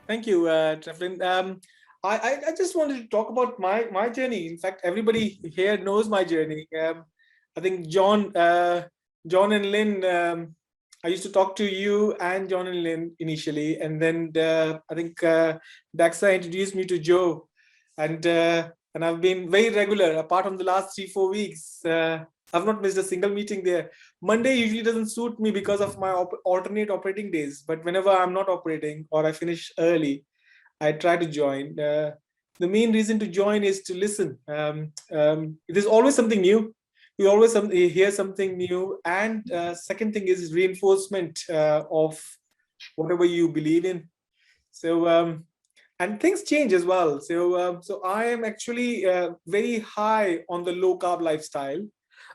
Thank you, Treflin. I just wanted to talk about my journey. In fact, everybody here knows my journey. I think John and Lynn. I used to talk to you and John and Lynn initially, and then I think Daxa introduced me to Joe, and I've been very regular. Apart from the last 3-4 weeks, I've not missed a single meeting there. Monday usually doesn't suit me because of my alternate operating days. But whenever I'm not operating or I finish early, I try to join. The main reason to join is to listen. There's always something new. You always hear something new. And second thing is reinforcement of whatever you believe in. So and things change as well. So I am actually very high on the low carb lifestyle.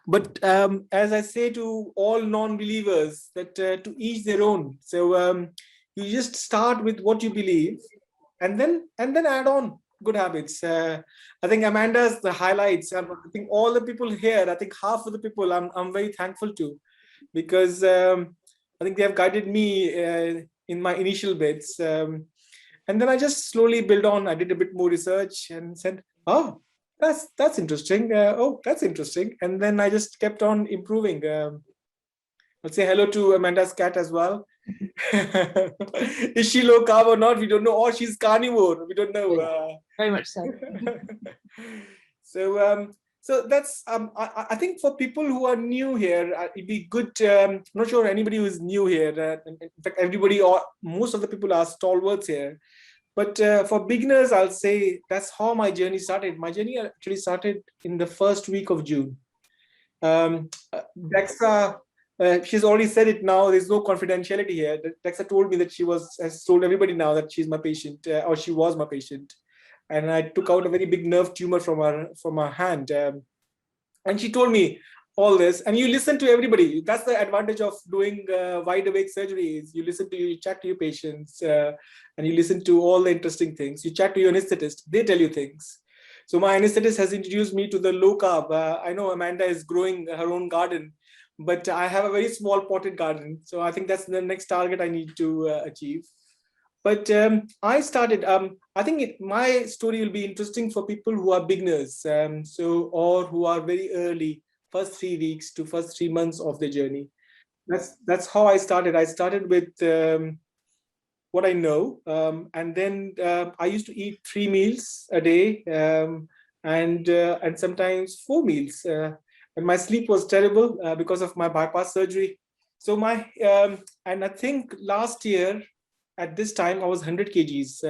But as I say to all non-believers, that to each their own. So you just start with what you believe, and then add on good habits. I think Amanda's the highlights. I think all the people here, I think half of the people, I'm very thankful to, because I think they have guided me in my initial bits. And then I just slowly built on. I did a bit more research and said, "Oh, that's interesting. Oh, that's interesting." And then I just kept on improving. Let's say hello to Amanda's cat as well. Is she low carb or not? We don't know. Or she's carnivore. We don't know. Very much so. So that's I think for people who are new here, it'd be good. I'm not sure anybody who is new here. In fact, everybody or most of the people are stalwarts here. But for beginners, I'll say that's how my journey started. My journey actually started in the first week of June. Dexa, she's already said it now. There's no confidentiality here. Dexa told me that has told everybody now that she's my patient, or she was my patient. And I took out a very big nerve tumor from her hand. And she told me all this, and you listen to everybody. That's the advantage of doing wide awake surgeries. You chat to your patients, and you listen to all the interesting things. You chat to your anesthetist, they tell you things. So my anesthetist has introduced me to the low carb. I know Amanda is growing her own garden, but I have a very small potted garden. So I think that's the next target I need to achieve. But I started. I think my story will be interesting for people who are beginners, or who are very early, first 3 weeks to first 3 months of the journey. That's how I started. I started with what I know, and then I used to eat 3 meals a day, and sometimes 4 meals. And my sleep was terrible because of my bypass surgery. So and I think last year at this time I was 100 kgs.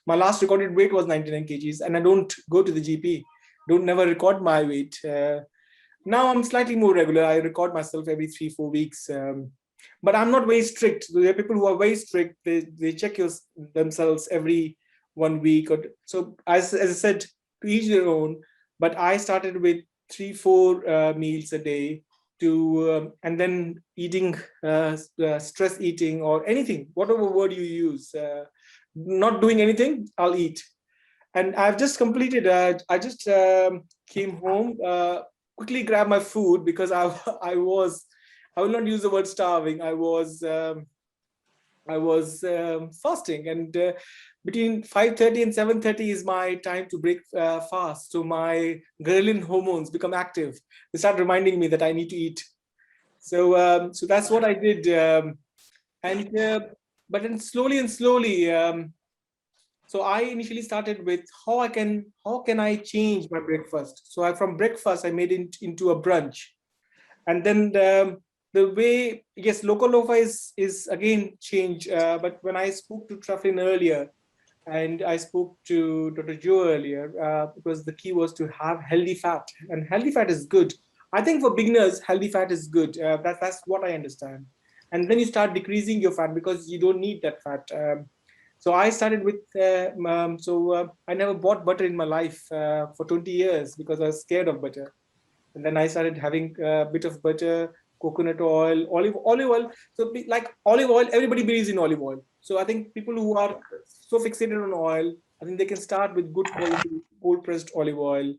My last recorded weight was 99 kgs, and I don't go to the GP. Don't never record my weight. Now I'm slightly more regular. I record myself every 3-4 weeks. But I'm not very strict. There are people who are very strict. They check themselves every 1 week. So as I said, to each their own. But I started with 3-4 meals a day, and then eating, stress eating or anything, whatever word you use, not doing anything, I'll eat. And I've just completed. I just came home, quickly grabbed my food because I will not use the word starving. I was fasting, and between 5:30 and 7:30 is my time to break fast. So my ghrelin hormones become active. They start reminding me that I need to eat. So that's what I did. And but then slowly and slowly. So I initially started with how can I change my breakfast. So from breakfast I made it into a brunch, and then the way, yes, local lofa is again change. But when I spoke to Traflin earlier, and I spoke to Dr. Joe earlier, because the key was to have healthy fat, and healthy fat is good. I think for beginners, healthy fat is good. That's what I understand. And then you start decreasing your fat because you don't need that fat. So I started with, I never bought butter in my life for 20 years because I was scared of butter. And then I started having a bit of butter, coconut oil, olive oil. So like olive oil, everybody believes in olive oil. So I think people who are so fixated on oil, I think they can start with good quality cold pressed olive oil.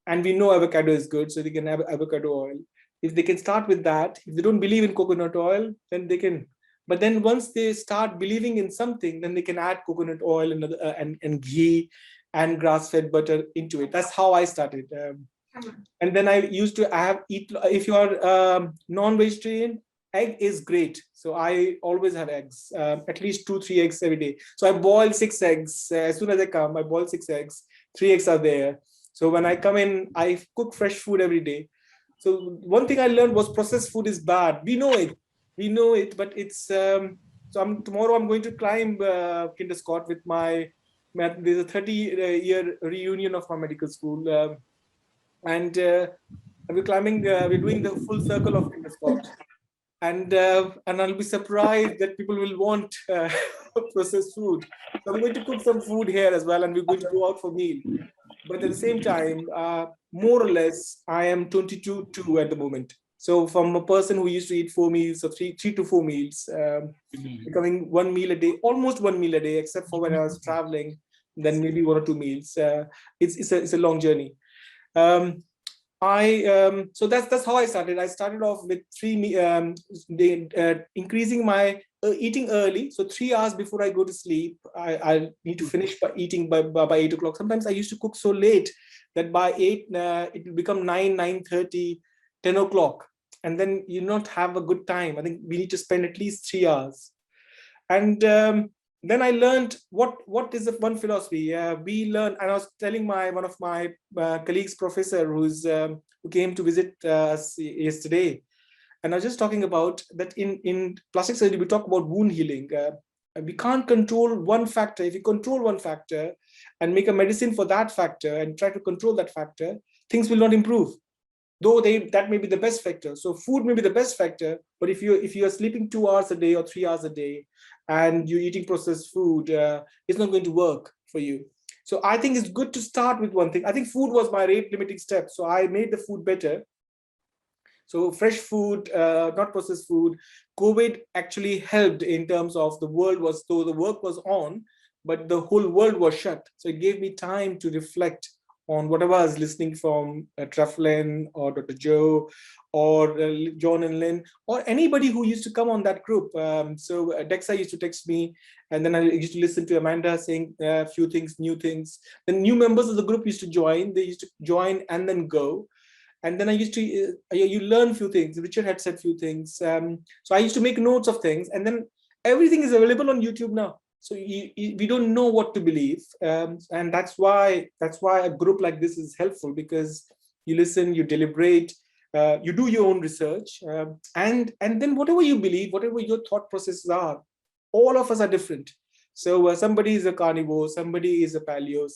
And we know avocado is good, so they can have avocado oil. If they can start with that, if they don't believe in coconut oil, then they can But then once they start believing in something, then they can add coconut oil and ghee and grass-fed butter into it. That's how I started. And then I used to eat, if you are non-vegetarian, egg is great. So I always have eggs, at least 2-3 eggs every day. So I boil 6 eggs. As soon as I come, I boil 6 eggs. 3 eggs are there. So when I come in, I cook fresh food every day. So one thing I learned was processed food is bad. We know it. We know it, but it's, so tomorrow I'm going to climb Kinder Scott with there's a 30-year reunion of my medical school. And we're climbing, we're doing the full circle of Kinder Scott. And I'll be surprised that people will want processed food. So I'm going to cook some food here as well, and we're going to go out for meal. But at the same time, more or less, I am 22 at the moment. So from a person who used to eat 4 meals or three to 4 meals, becoming 1 meal a day, almost 1 meal a day, except for when I was traveling, then maybe 1 or 2 meals. It's a long journey. So that's how I started. I started off with increasing my eating early. So 3 hours before I go to sleep, I need to finish by eating by 8 o'clock. Sometimes I used to cook so late that by 8 it will become 9:30, 10 o'clock, and then you not have a good time. I think we need to spend at least 3 hours. And then I learned what is the one philosophy. We learned, and I was telling one of my colleagues, professor, who came to visit us yesterday, and I was just talking about that in plastic surgery we talk about wound healing. We can't control one factor. If you control one factor and make a medicine for that factor and try to control that factor, things will not improve. Though that may be the best factor. So food may be the best factor, but if you are sleeping 2 hours a day or 3 hours a day, and you're eating processed food, it's not going to work for you. So I think it's good to start with one thing. I think food was my rate limiting step. So I made the food better. So fresh food, not processed food. COVID actually helped in terms of the work was on, but the whole world was shut. So it gave me time to reflect on whatever I was listening from Treflin or Dr. Joe or John and Lynn or anybody who used to come on that group. So Dexa used to text me, and then I used to listen to Amanda saying a few things, new things. The new members of the group used to join. They used to join and then go. And then I used to, you learn a few things. Richard had said a few things. So I used to make notes of things, and then everything is available on YouTube now. So we don't know what to believe, and that's why a group like this is helpful, because you listen, you deliberate, you do your own research, and then whatever you believe, whatever your thought processes are, all of us are different. So somebody is a carnivore, somebody is a paleo,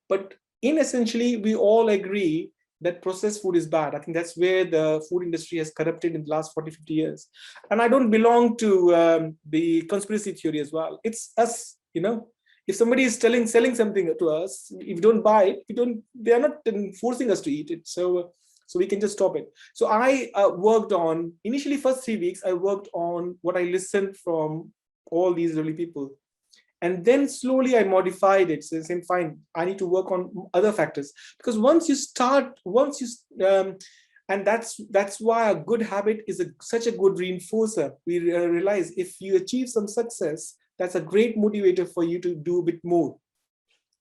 but essentially we all agree that processed food is bad. I think that's where the food industry has corrupted in the last 40-50 years. And I don't belong to the conspiracy theory as well. It's us, if somebody is selling something to us, if we don't buy it, they are not forcing us to eat it. So we can just stop it. So I worked on, initially first 3 weeks, I worked on what I listened from all these early people. And then slowly I modified it. So saying, fine, I need to work on other factors. Because and that's why a good habit is such a good reinforcer. We realize if you achieve some success, that's a great motivator for you to do a bit more.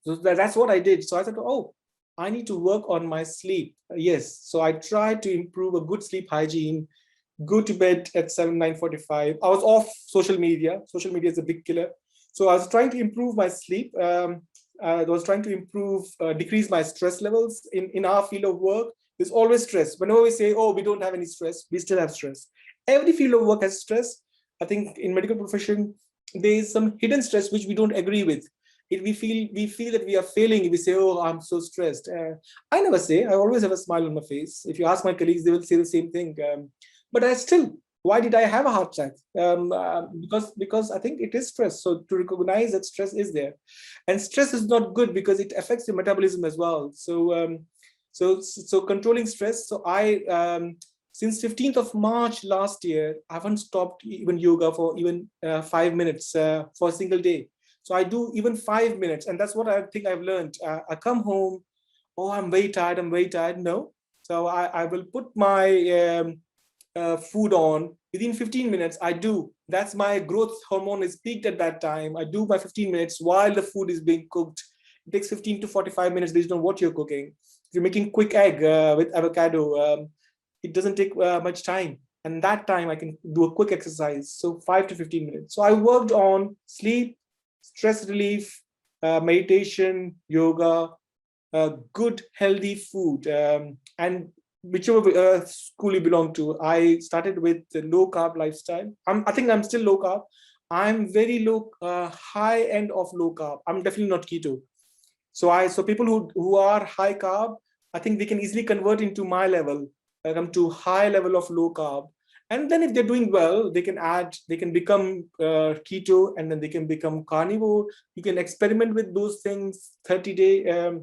So that's what I did. So I said, oh, I need to work on my sleep. Yes. So I tried to improve a good sleep hygiene, go to bed at 9:45. I was off social media. Social media is a big killer. So I was trying to improve my sleep. I was trying to decrease my stress levels. In our field of work, there's always stress. Whenever we say, oh, we don't have any stress, we still have stress. Every field of work has stress. I think in medical profession, there is some hidden stress which we don't agree with. We feel that we are failing if we say, oh, I'm so stressed. I never say. I always have a smile on my face. If you ask my colleagues, they will say the same thing. But why did I have a heart attack? Because I think it is stress. So to recognize that stress is there, and stress is not good because it affects your metabolism as well. So controlling stress. So I since 15th of March last year, I haven't stopped even yoga for even 5 minutes for a single day. So I do even 5 minutes, and that's what I think I've learned. I come home, oh, I'm very tired. No, so I will put my food on, within 15 minutes, I do. That's my growth hormone is peaked at that time. I do my 15 minutes while the food is being cooked. It takes 15 to 45 minutes based on what you're cooking. If you're making quick egg with avocado, it doesn't take much time. And that time I can do a quick exercise. So 5 to 15 minutes. So I worked on sleep, stress relief, meditation, yoga, good, healthy food. And whichever school you belong to, I started with the low carb lifestyle. I think I'm still low carb. I'm very low, high end of low carb. I'm definitely not keto. So people who are high carb, I think they can easily convert into my level, come to high level of low carb. And then if they're doing well, they can become keto, and then they can become carnivore. You can experiment with those things 30-day.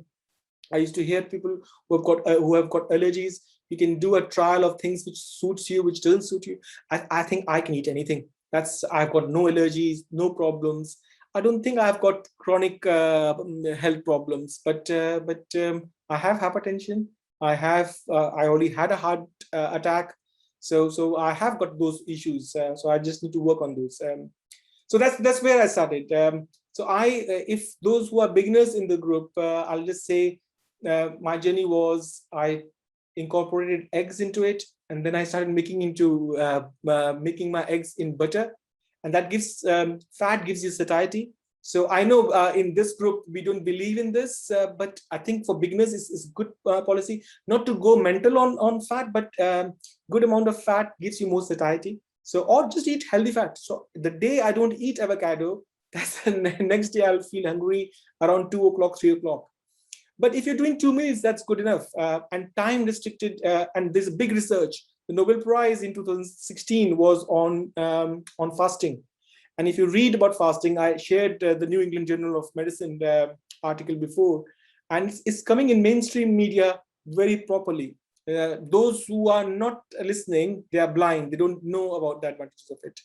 I used to hear people who have got allergies. You can do a trial of things which suits you, which doesn't suit you. I think I can eat anything. I've got no allergies, no problems. I don't think I've got chronic health problems, but I have hypertension. I already had a heart attack, so I have got those issues. So I just need to work on those. So that's where I started. So if those who are beginners in the group, I'll just say my journey was I incorporated eggs into it, and then I started making my eggs in butter, and that gives fat gives you satiety. So I know in this group we don't believe in this, but I think for beginners it's good policy not to go mental on fat, but good amount of fat gives you more satiety. So, or just eat healthy fat. So the day I don't eat avocado, that's the next day I'll feel hungry around 2 o'clock, 3 o'clock. But if you're doing 2 meals, that's good enough. And time restricted, and there's a big research. The Nobel Prize in 2016 was on fasting. And if you read about fasting, I shared the New England Journal of Medicine article before, and it's coming in mainstream media very properly. Those who are not listening, they are blind. They don't know about the advantages of it.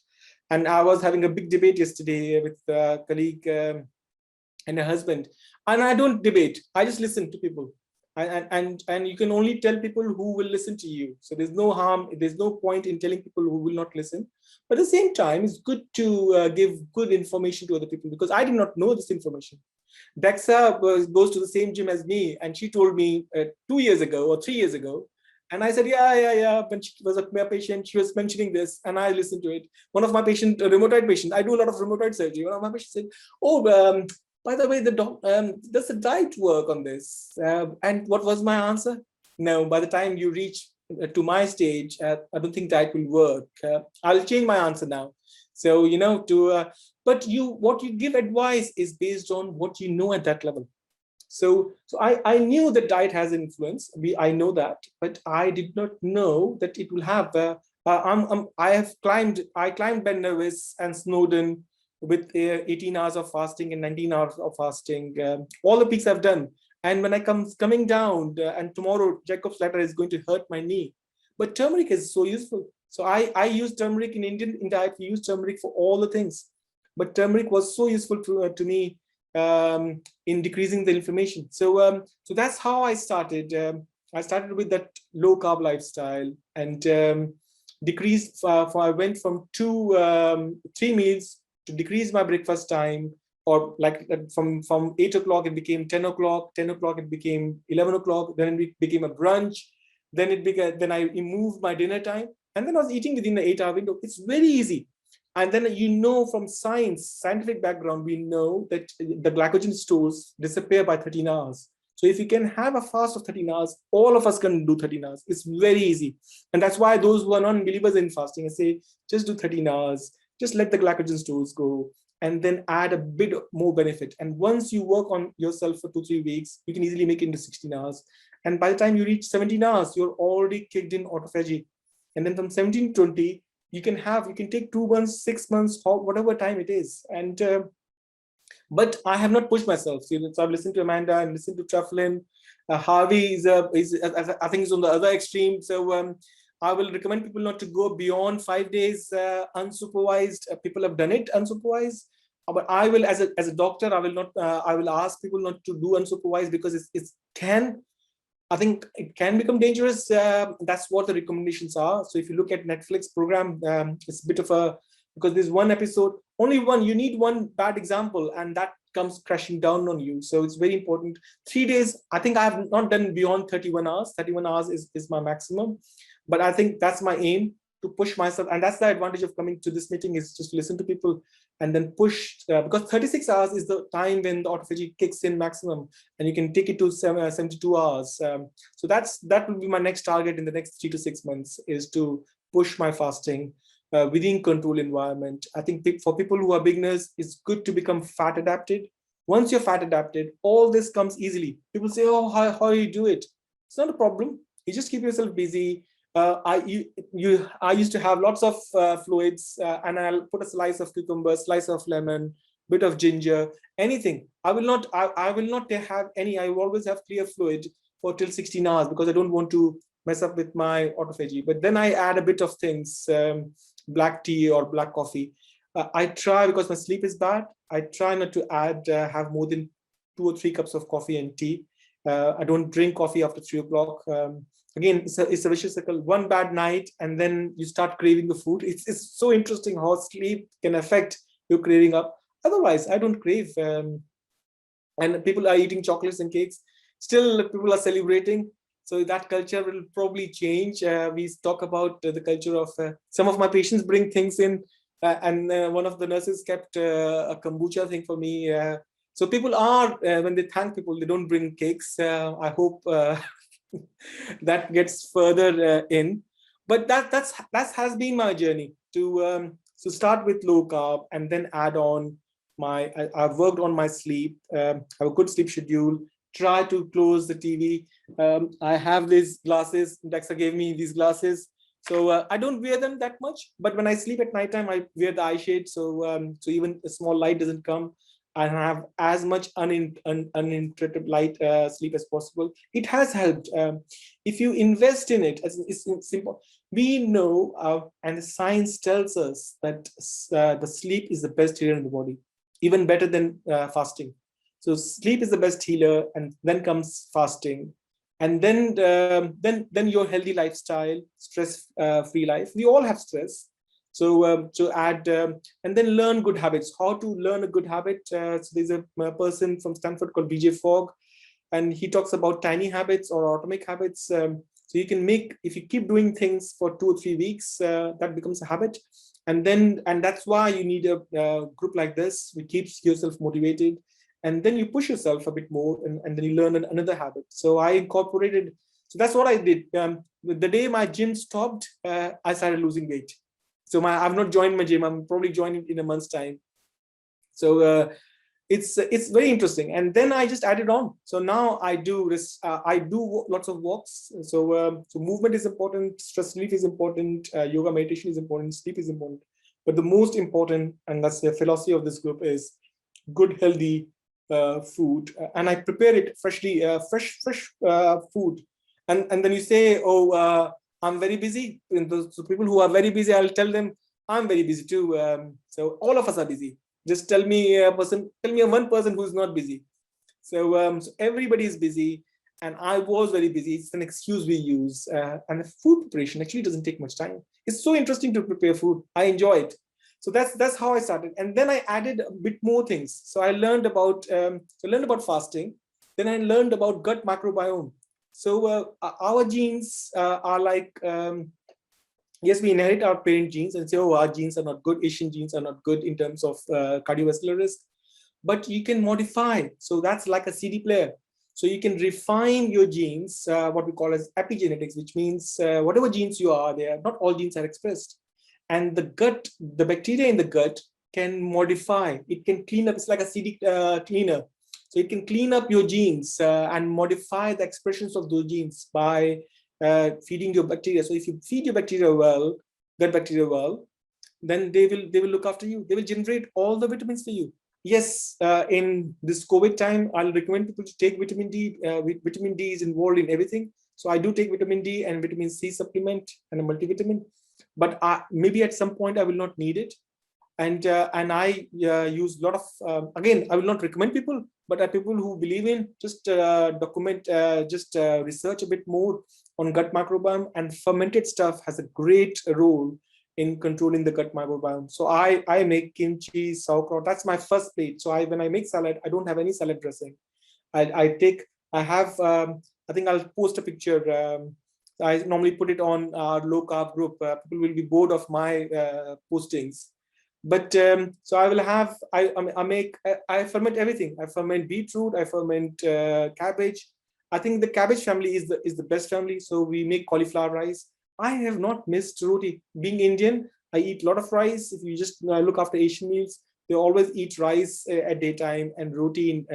And I was having a big debate yesterday with a colleague and a husband, and I don't debate. I just listen to people, and you can only tell people who will listen to you. So there's no harm. There's no point in telling people who will not listen. But at the same time, it's good to give good information to other people, because I did not know this information. Dexa goes to the same gym as me, and she told me 2 years ago or 3 years ago. And I said, yeah. When she was my patient, she was mentioning this, and I listened to it. One of my patients, a rheumatoid patient, I do a lot of rheumatoid surgery. One of my patients said, oh, by the way, does the diet work on this? And what was my answer? No, by the time you reach to my stage, I don't think diet will work. I'll change my answer now. So, but what you give advice is based on what you know at that level. So I knew that diet has influence. I know that, but I did not know that it will have. I climbed Ben Nevis and Snowdon with 18 hours of fasting and 19 hours of fasting. All the peaks I've done. And when I coming down, and tomorrow Jacob's ladder is going to hurt my knee. But turmeric is so useful. So I use turmeric in Indian diet. We use turmeric for all the things. But turmeric was so useful to me in decreasing the inflammation. So that's how I started. I started with that low carb lifestyle, and decreased. I went from 3 meals to decrease my breakfast time, or like from 8 o'clock it became 10 o'clock. 10 o'clock it became 11 o'clock. Then it became a brunch. Then I moved my dinner time, and then I was eating within the 8-hour window. It's very easy. And then from scientific background, we know that the glycogen stores disappear by 13 hours. So if you can have a fast of 13 hours, all of us can do 13 hours. It's very easy. And that's why those who are non-believers in fasting, I say, just do 13 hours, just let the glycogen stores go, and then add a bit more benefit. And once you work on yourself for 2-3 weeks, you can easily make it into 16 hours. And by the time you reach 17 hours, you're already kicked in autophagy. And then from 17 to 20, you can take 2 months, 6 months, whatever time it is. And but I have not pushed myself. So I've listened to Amanda and listened to Trufflin. Harvey is I think is on the other extreme. So I will recommend people not to go beyond 5 days unsupervised. People have done it unsupervised, but I will, as a doctor, I will not. I will ask people not to do unsupervised, because it can I think it can become dangerous. That's what the recommendations are. So if you look at Netflix program, it's a bit of a, because there's one episode, only one, you need one bad example and that comes crashing down on you. So it's very important. 3 days, I think I have not done beyond 31 hours. 31 hours is my maximum. But I think that's my aim, to push myself. And that's the advantage of coming to this meeting, is just listen to people and then push, because 36 hours is the time when the autophagy kicks in maximum, and you can take it to 72 hours. So that will be my next target in the next 3 to 6 months, is to push my fasting within controlled environment. I think for people who are beginners, it's good to become fat adapted. Once you're fat adapted, all this comes easily. People say, oh, how you do it? It's not a problem. You just keep yourself busy. I used to have lots of fluids, and I'll put a slice of cucumber, slice of lemon, bit of ginger, anything. I will not have any. I will always have clear fluid for till 16 hours, because I don't want to mess up with my autophagy. But then I add a bit of things, black tea or black coffee. I try, because my sleep is bad, I try not to have more than 2 or 3 cups of coffee and tea. I don't drink coffee after 3 o'clock. Again, it's a vicious cycle. One bad night, and then you start craving the food. It's so interesting how sleep can affect your craving up. Otherwise, I don't crave. And people are eating chocolates and cakes. Still, people are celebrating. So that culture will probably change. We talk about the culture of some of my patients bring things in, and one of the nurses kept a kombucha thing for me. So people are, when they thank people, they don't bring cakes. I hope that gets further in. But that has been my journey to start with low carb and then add on I've worked on my sleep, have a good sleep schedule, try to close the TV. I have these glasses. Dexa gave me these glasses. So I don't wear them that much, but when I sleep at nighttime, I wear the eye shade. So even a small light doesn't come. I have as much uninterrupted light sleep as possible. It has helped. If you invest in it, it's simple. We know, and the science tells us that the sleep is the best healer in the body, even better than fasting. So sleep is the best healer, and then comes fasting, and then your healthy lifestyle, stress-free life. We all have stress. So add and then learn good habits. How to learn a good habit? So there's a person from Stanford called BJ Fogg, and he talks about tiny habits or atomic habits. So you can make, if you keep doing things for 2 or 3 weeks, that becomes a habit. And that's why you need a group like this, which keeps yourself motivated. And then you push yourself a bit more, and then you learn another habit. So I incorporated. So that's what I did. The day my gym stopped, I started losing weight. So I've not joined my gym. I'm probably joining in a month's time. So it's very interesting. And then I just added on. So now I do lots of walks. So movement is important. Stress relief is important. Yoga, meditation is important. Sleep is important. But the most important, and that's the philosophy of this group, is good, healthy food. And I prepare it freshly, fresh food. And then you say, oh, I'm very busy. So people who are very busy, I'll tell them I'm very busy too. So all of us are busy. Just tell me one person who's not busy. So everybody is busy, and I was very busy. It's an excuse we use. And food preparation actually doesn't take much time. It's so interesting to prepare food. I enjoy it. So that's how I started. And then I added a bit more things. So I learned about fasting. Then I learned about gut microbiome. So our genes are like, yes, we inherit our parent genes and say, oh, our genes are not good. Asian genes are not good in terms of cardiovascular risk. But you can modify. So that's like a CD player. So you can refine your genes, what we call as epigenetics, which means whatever genes you are there, not all genes are expressed. And the bacteria in the gut can modify. It can clean up. It's like a CD cleaner. So it can clean up your genes and modify the expressions of those genes by feeding your bacteria. So if you feed your bacteria well, gut bacteria well, then they will look after you. They will generate all the vitamins for you. Yes, in this COVID time, I'll recommend people to take vitamin D. Vitamin D is involved in everything. So I do take vitamin D and vitamin C supplement and a multivitamin. But maybe at some point I will not need it. And I use a lot of, again, I will not recommend people, but are people who believe in just research a bit more on gut microbiome, and fermented stuff has a great role in controlling the gut microbiome. So I make kimchi, sauerkraut. That's my first plate. So when I make salad, I don't have any salad dressing. I have, I think I'll post a picture. I normally put it on our low carb group. People will be bored of my postings. But so I will have, I ferment everything. I ferment beetroot, I ferment cabbage. I think the cabbage family is the best family. So we make cauliflower rice. I have not missed roti. Being Indian, I eat a lot of rice. If you just look after Asian meals, they always eat rice at daytime and roti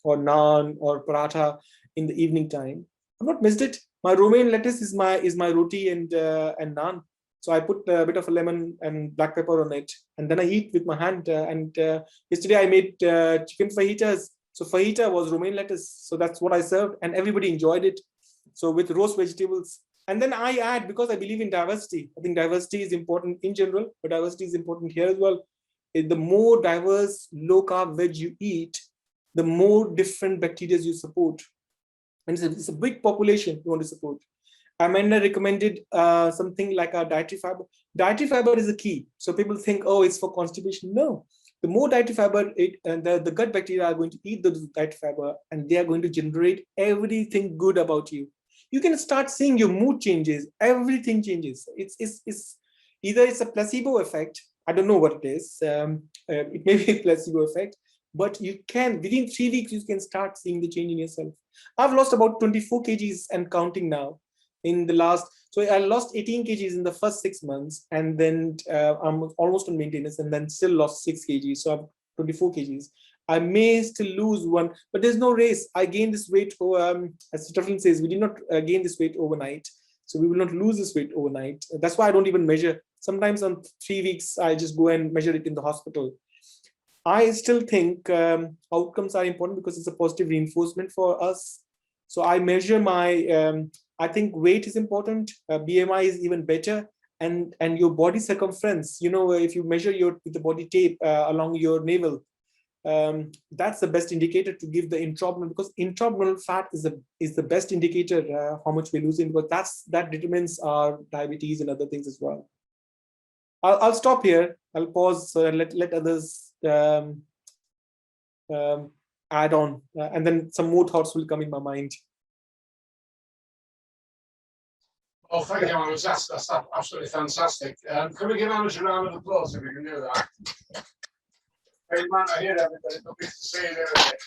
or naan or paratha in the evening time. I've not missed it. My romaine lettuce is my roti and naan. So I put a bit of a lemon and black pepper on it, and then I eat with my hand. Yesterday I made chicken fajitas. So fajita was romaine lettuce. So that's what I served, and everybody enjoyed it. So with roast vegetables. And then I add, because I believe in diversity. I think diversity is important in general, but diversity is important here as well. The more diverse low carb veg you eat, the more different bacteria you support. And it's a big population you want to support. Amanda recommended something like a dietary fiber. Dietary fiber is a key. So people think, oh, it's for constipation. No, the more dietary fiber, the gut bacteria are going to eat the dietary fiber, and they are going to generate everything good about you. You can start seeing your mood changes. Everything changes. It's either it's a placebo effect. I don't know what it is. It may be a placebo effect, but you can, within 3 weeks, you can start seeing the change in yourself. I've lost about 24 kgs and counting now. In the last, so I lost 18 kgs in the first 6 months, and then I'm almost on maintenance, and then still lost 6 kgs. So I'm 24 kgs. I may still lose one, but there's no race. I gained this weight, as Stefan says, we did not gain this weight overnight. So we will not lose this weight overnight. That's why I don't even measure. Sometimes on 3 weeks, I just go and measure it in the hospital. I still think outcomes are important because it's a positive reinforcement for us. So I measure my, I think weight is important. BMI is even better. And your body circumference, if you measure with the body tape along your navel, that's the best indicator to give the intraabdominal, because intraabdominal fat is the best indicator how much we're losing, because that determines our diabetes and other things as well. I'll stop here. I'll pause and let others add on, and then some more thoughts will come in my mind. Oh, thank you, Anuj. That's absolutely fantastic. Can we give Anuj a round of applause if we can do that? Hey, man, I hear everybody. Lovely to see you there.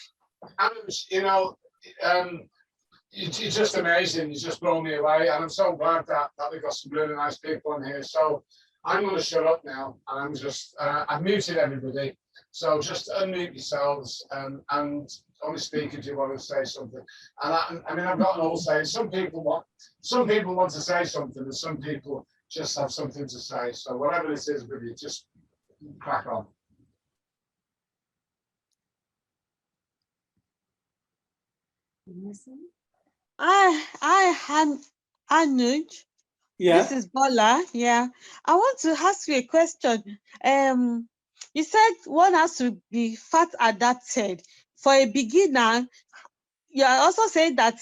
Anuj, you're just amazing. You just blow me away, and I'm so glad that we've got some really nice people on here. So I'm going to shut up now, and I'm just I've muted everybody. So just unmute yourselves and only speak if you want to say something. And I mean, I've got an old saying. Some people want to say something, and some people just have something to say. So whatever this is with you, just crack on. I Anuj. Yeah. This is Bola. Yeah. I want to ask you a question. You said one has to be fat adapted. For a beginner, you are also saying that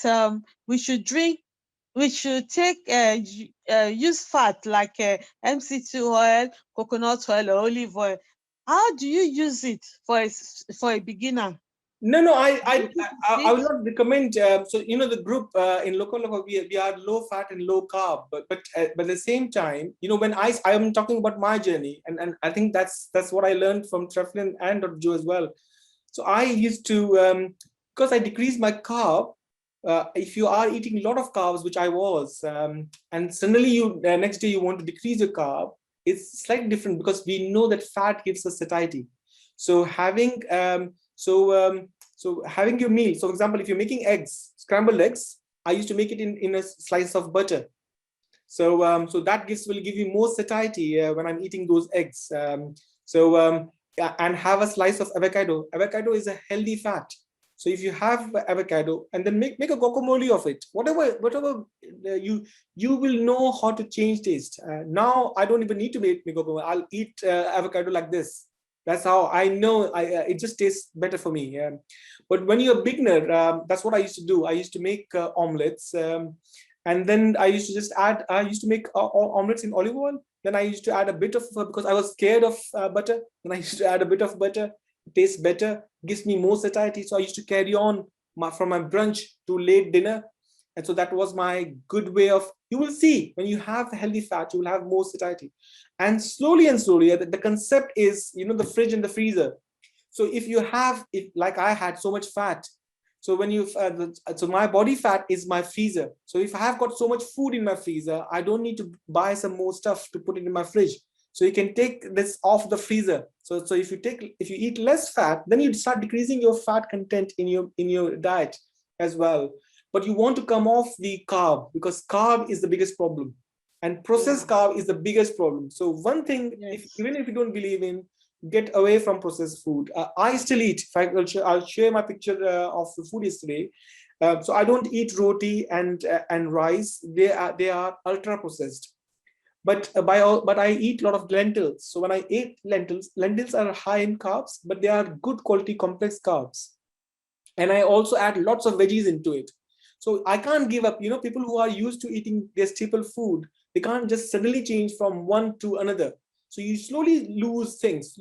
we should take use fat like MCT oil, coconut oil, or olive oil. How do you use it for a beginner? No, I will not recommend. So the group in local we are low fat and low carb, but at the same time, when I am talking about my journey, and I think that's what I learned from Treflin and Dr. Joe as well. So I used to, because I decreased my carb. If you are eating a lot of carbs, which I was, and suddenly you next day you want to decrease your carb, it's slightly different, because we know that fat gives us satiety. So having having your meal. So for example, if you're making eggs, scrambled eggs, I used to make it in a slice of butter. So that will give you more satiety when I'm eating those eggs. And have a slice of avocado. Avocado is a healthy fat. So if you have avocado, and then make a guacamole of it, whatever you will know how to change taste. Now I don't even need to make guacamole. I'll eat avocado like this. That's how I know it just tastes better for me. But when you're a beginner, that's what I used to do. I used to make omelets, and then I used to just add. I used to make omelets in olive oil. Then I used to add a bit of because I was scared of butter. Then I used to add a bit of butter. It tastes better, gives me more satiety. So I used to carry on from my brunch to late dinner, and so that was my good way of. You will see when you have healthy fat, you will have more satiety, and slowly, the concept is, the fridge and the freezer. So if you have it, like I had so much fat, so when you so my body fat is my freezer. So if I have got so much food in my freezer, I don't need to buy some more stuff to put it in my fridge. So you can take this off the freezer. So if you eat less fat, then you start decreasing your fat content in your diet as well. But you want to come off the carb, because carb is the biggest problem, and processed carb is the biggest problem. So one thing, even if you don't believe in, get away from processed food. I still eat. I'll share my picture of the food yesterday. So I don't eat roti and rice. They are ultra processed. But I eat a lot of lentils. So when I eat lentils are high in carbs, but they are good quality complex carbs. And I also add lots of veggies into it. So I can't give up. People who are used to eating their staple food, they can't just suddenly change from one to another. So you slowly lose things.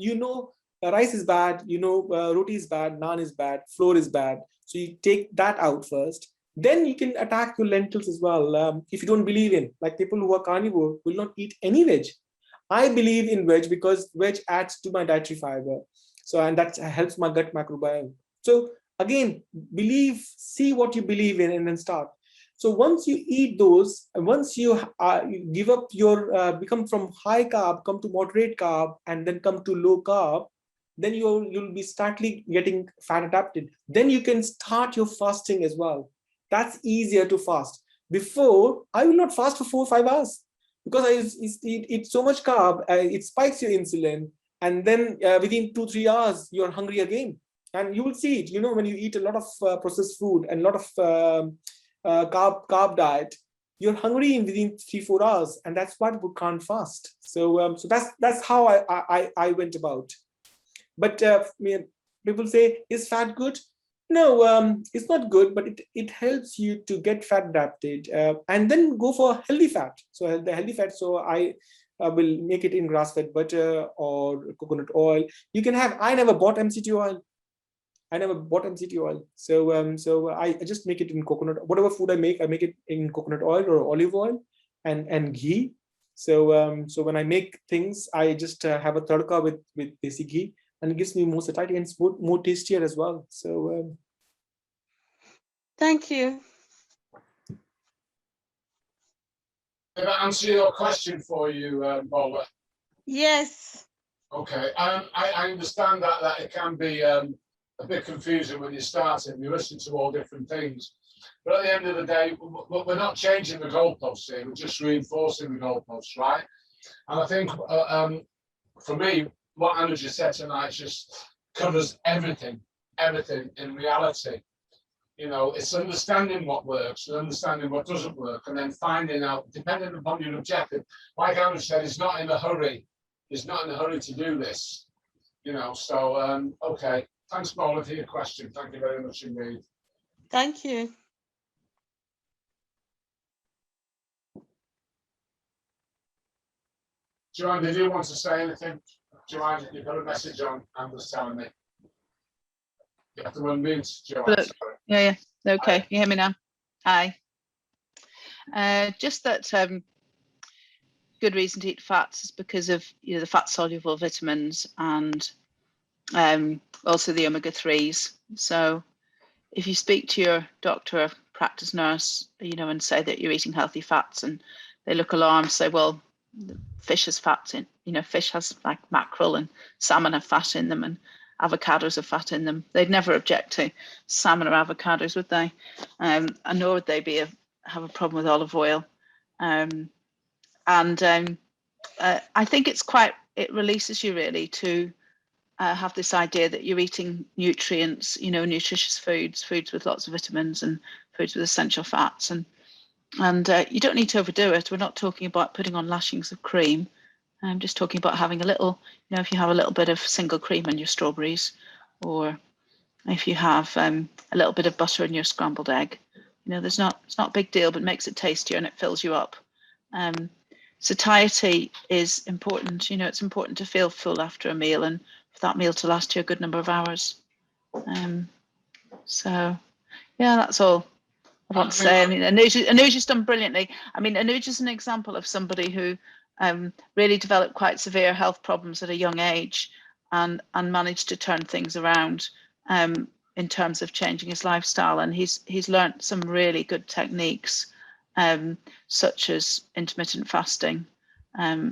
Rice is bad. Roti is bad. Naan is bad. Flour is bad. So you take that out first. Then you can attack your lentils as well. If you don't believe in, like people who are carnivore will not eat any veg. I believe in veg because veg adds to my dietary fiber. So, and that helps my gut microbiome. So again, see what you believe in and then start. So once you eat those, once you give up become from high carb, come to moderate carb, and then come to low carb, then you'll be startly getting fat adapted. Then you can start your fasting as well. That's easier to fast. Before, I will not fast for 4 or 5 hours because I eat so much carb, it spikes your insulin, and then within 2-3 hours you're hungry again. And you will see it, when you eat a lot of processed food and a lot of carb diet, you're hungry in within 3-4 hours, and that's why we can't fast. So that's how I went about. But people say, is fat good? No, it's not good, but it helps you to get fat adapted, and then go for healthy fat. So the healthy fat, so I will make it in grass-fed butter or coconut oil. You can have. I never bought MCT oil. So I just make it in coconut. Whatever food I make it in coconut oil or olive oil and ghee. So when I make things, I just have a tadka with desi ghee, and it gives me more satiety and it's more tastier as well. So thank you. Did I answer your question for you, Bola? Yes. Okay. I understand that it can be a bit confusing when you start and you listen to all different things. But at the end of the day, we're not changing the goalposts here. We're just reinforcing the goalposts, right? And I think for me, what Anuj just said tonight just covers everything in reality. It's understanding what works and understanding what doesn't work, and then finding out, depending upon your objective. Like Anuj said, he's not in a hurry. He's not in a hurry to do this. So, okay. Thanks, Paula, for your question. Thank you very much indeed. Thank you. Joanne, did you want to say anything? Joanne, you've got a message on, Amber's telling me. You have to unmute, Joanne. Yeah. Okay, you hear me now? Hi. Just that good reason to eat fats is because of the fat-soluble vitamins and also the omega-3s. So if you speak to your doctor or practice nurse, and say that you're eating healthy fats, and they look alarmed, say, well, fish has fat in, fish has like mackerel and salmon have fat in them and avocados have fat in them. They'd never object to salmon or avocados, would they? And nor would they have a problem with olive oil. I think it releases you really to have this idea that you're eating nutrients, nutritious foods with lots of vitamins and foods with essential fats, and you don't need to overdo it. We're not talking about putting on lashings of cream. I'm just talking about having a little, if you have a little bit of single cream in your strawberries, or if you have a little bit of butter in your scrambled egg, it's not a big deal, but it makes it tastier and it fills you up. Satiety is important. It's important to feel full after a meal and for that meal to last you a good number of hours. So yeah, that's all I want to say. I mean, Anuj done brilliantly. I mean, Anuj is an example of somebody who really developed quite severe health problems at a young age and managed to turn things around in terms of changing his lifestyle. And he's learned some really good techniques, such as intermittent fasting,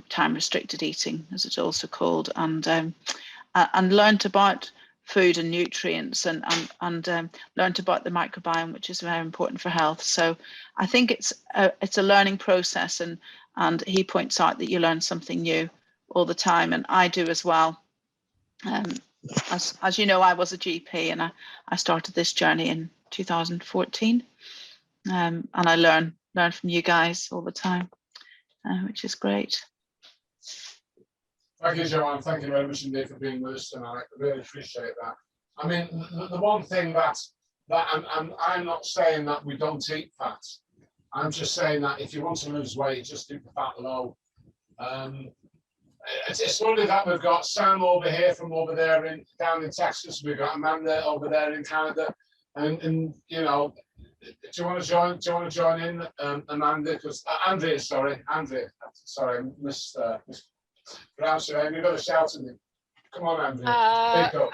time restricted eating, as it's also called, and learned about food and nutrients and learned about the microbiome, which is very important for health. So I think it's a learning process, and he points out that you learn something new all the time, and I do as well. As you know, I was a GP, and I started this journey in 2014, and I learn from you guys all the time, which is great. Thank you, Joanne. Thank you very much indeed for being with us tonight. I really appreciate that. I mean, the one thing that I'm not saying that we don't eat fat. I'm just saying that if you want to lose weight, just keep the fat low. It's funny that we've got Sam over here from over there down in Texas. We've got Amanda over there in Canada, and do you want to join in, Amanda? Because Andrea, sorry, pronounce your name. You've got to shout at me. Come on, Andrea. Speak up.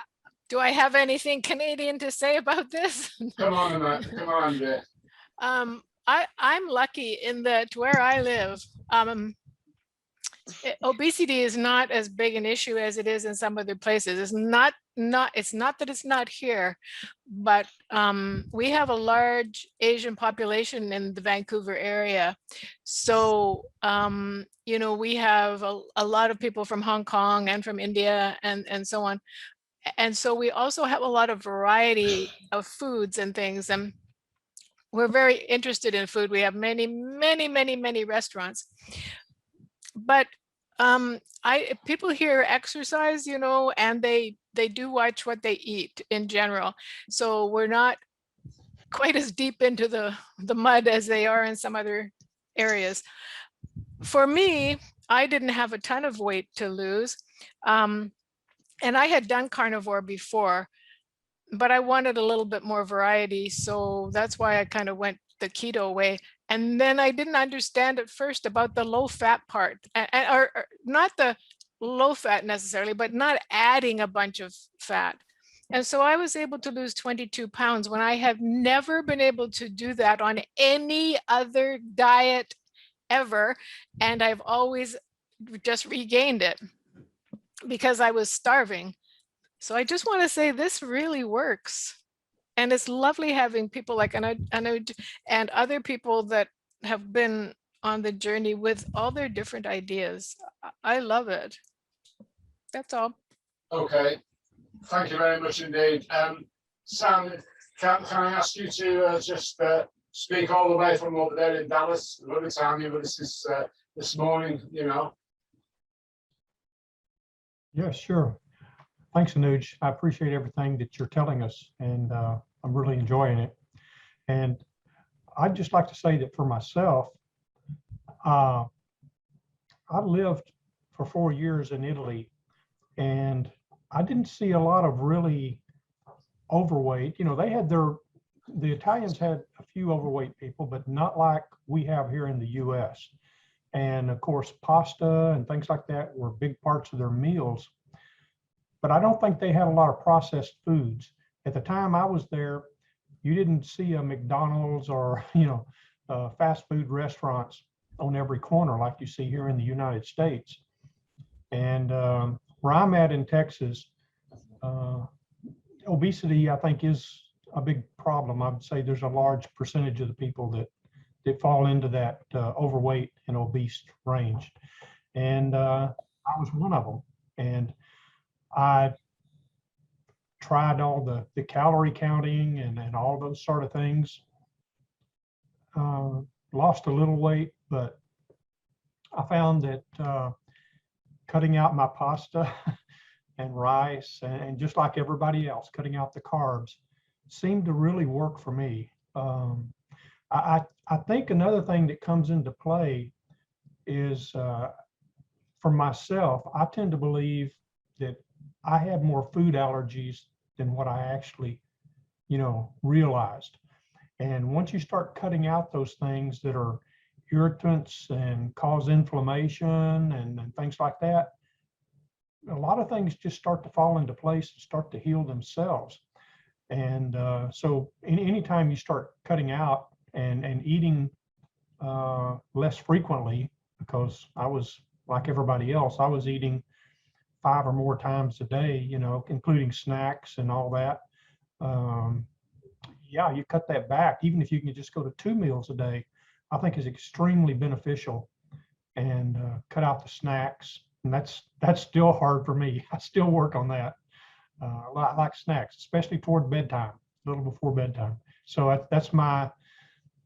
Do I have anything Canadian to say about this? Come on, Amanda. Come on, Andrea. I'm lucky in that where I live, obesity is not as big an issue as it is in some other places. It's not that it's not here, but we have a large Asian population in the Vancouver area. So, we have a lot of people from Hong Kong and from India and so on. And so we also have a lot of variety of foods and things. And we're very interested in food. We have many, many, many, many restaurants. But people here exercise, and they do watch what they eat in general. So we're not quite as deep into the mud as they are in some other areas. For me, I didn't have a ton of weight to lose. And I had done carnivore before, but I wanted a little bit more variety. So that's why I kind of went the keto way. And then I didn't understand at first about the low fat part, or not the low fat necessarily, but not adding a bunch of fat. And so I was able to lose 22 pounds when I have never been able to do that on any other diet ever. And I've always just regained it because I was starving. So I just want to say this really works. And it's lovely having people like Anuj and other people that have been on the journey with all their different ideas. I love it. That's all. Okay. Thank you very much indeed. Sam, can I ask you to just speak all the way from over there in Dallas? Lovely to have you with us this morning, Yeah, sure. Thanks, Anuj. I appreciate everything that you're telling us, and I'm really enjoying it. And I'd just like to say that for myself, I lived for 4 years in Italy, and I didn't see a lot of really overweight. They had the Italians had a few overweight people, but not like we have here in the US. And of course, pasta and things like that were big parts of their meals. But I don't think they had a lot of processed foods. At the time I was there, you didn't see a McDonald's or, fast food restaurants on every corner like you see here in the United States. And where I'm at in Texas, obesity, I think, is a big problem. I would say there's a large percentage of the people that fall into that overweight and obese range. And I was one of them. And I tried all the calorie counting and all those sort of things. Lost a little weight, but I found that cutting out my pasta and rice, and just like everybody else, cutting out the carbs seemed to really work for me. I think another thing that comes into play is for myself, I tend to believe that I had more food allergies than what I actually, realized. And once you start cutting out those things that are irritants and cause inflammation and things like that, a lot of things just start to fall into place and start to heal themselves. And so anytime you start cutting out and eating less frequently, because I was like everybody else, I was eating 5 or more times a day, including snacks and all that. Yeah, you cut that back, even if you can just go to 2 meals a day, I think is extremely beneficial. And cut out the snacks. And that's still hard for me. I still work on that. I like snacks, especially toward bedtime, a little before bedtime. So that's my